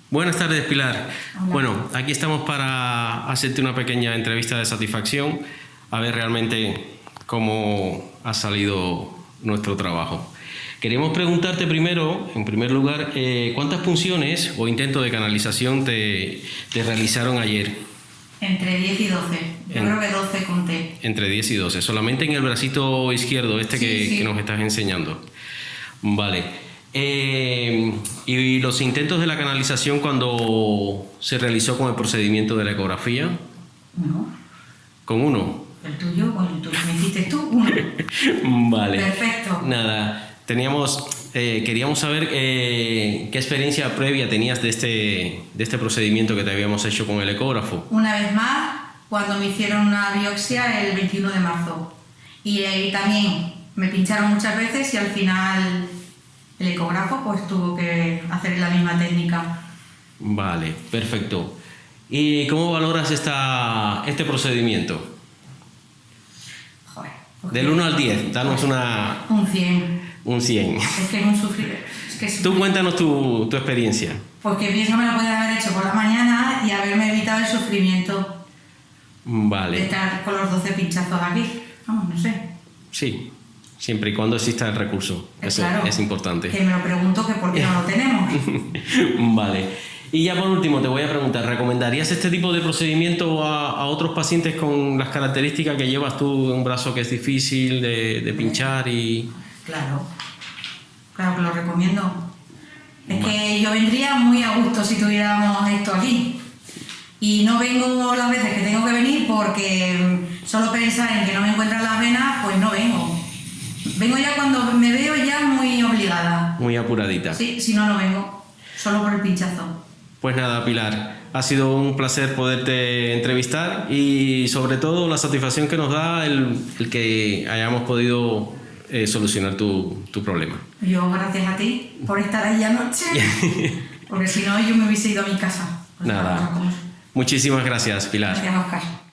Buenas tardes, Pilar. Hola. Bueno, aquí estamos para hacerte una pequeña entrevista de satisfacción, a ver realmente cómo ha salido nuestro trabajo. Queríamos preguntarte primero, en primer lugar, ¿cuántas punciones o intentos de canalización te realizaron ayer? Entre 10 y 12. Yo creo que 12 conté. Entre 10 y 12. Solamente en el bracito izquierdo, que nos estás enseñando. Vale. ¿Y los intentos de la canalización cuando se realizó con el procedimiento de la ecografía? No. ¿Con uno? El tuyo, con el tuyo. ¿Me hiciste tú? Uno. Vale. Perfecto. Nada, queríamos saber qué experiencia previa tenías de este procedimiento que te habíamos hecho con el ecógrafo. Una vez más, cuando me hicieron una biopsia el 21 de marzo. Y ahí también me pincharon muchas veces y al final el ecógrafo pues tuvo que hacer la misma técnica. Vale, perfecto. ¿Y cómo valoras este procedimiento? Joder. Del 1 al 10, danos un 100. Un 100. Es que es un sufrir. Tú cuéntanos tu experiencia. Porque pienso que me lo podía haber hecho por la mañana y haberme evitado el sufrimiento. Vale. De estar con los 12 pinchazos aquí. Vamos, no sé. Sí. Siempre y cuando exista el recurso. Eso claro, es importante. Que me lo pregunto que por qué no lo tenemos. Vale. Y ya por último te voy a preguntar, ¿recomendarías este tipo de procedimiento a otros pacientes con las características que llevas tú, un brazo que es difícil de pinchar y...? Claro que lo recomiendo. Es que yo vendría muy a gusto si tuviéramos esto aquí. Y no vengo las veces que tengo que venir porque solo pensar en que no me encuentran las venas, pues no vengo. Vengo ya cuando me veo ya muy obligada. Muy apuradita. Sí, si no, no vengo. Solo por el pinchazo. Pues nada, Pilar, ha sido un placer poderte entrevistar y sobre todo la satisfacción que nos da el que hayamos podido solucionar tu problema. Yo gracias a ti por estar ahí anoche, porque si no yo me hubiese ido a mi casa. Nada. Muchísimas gracias, Pilar. Gracias, Óscar.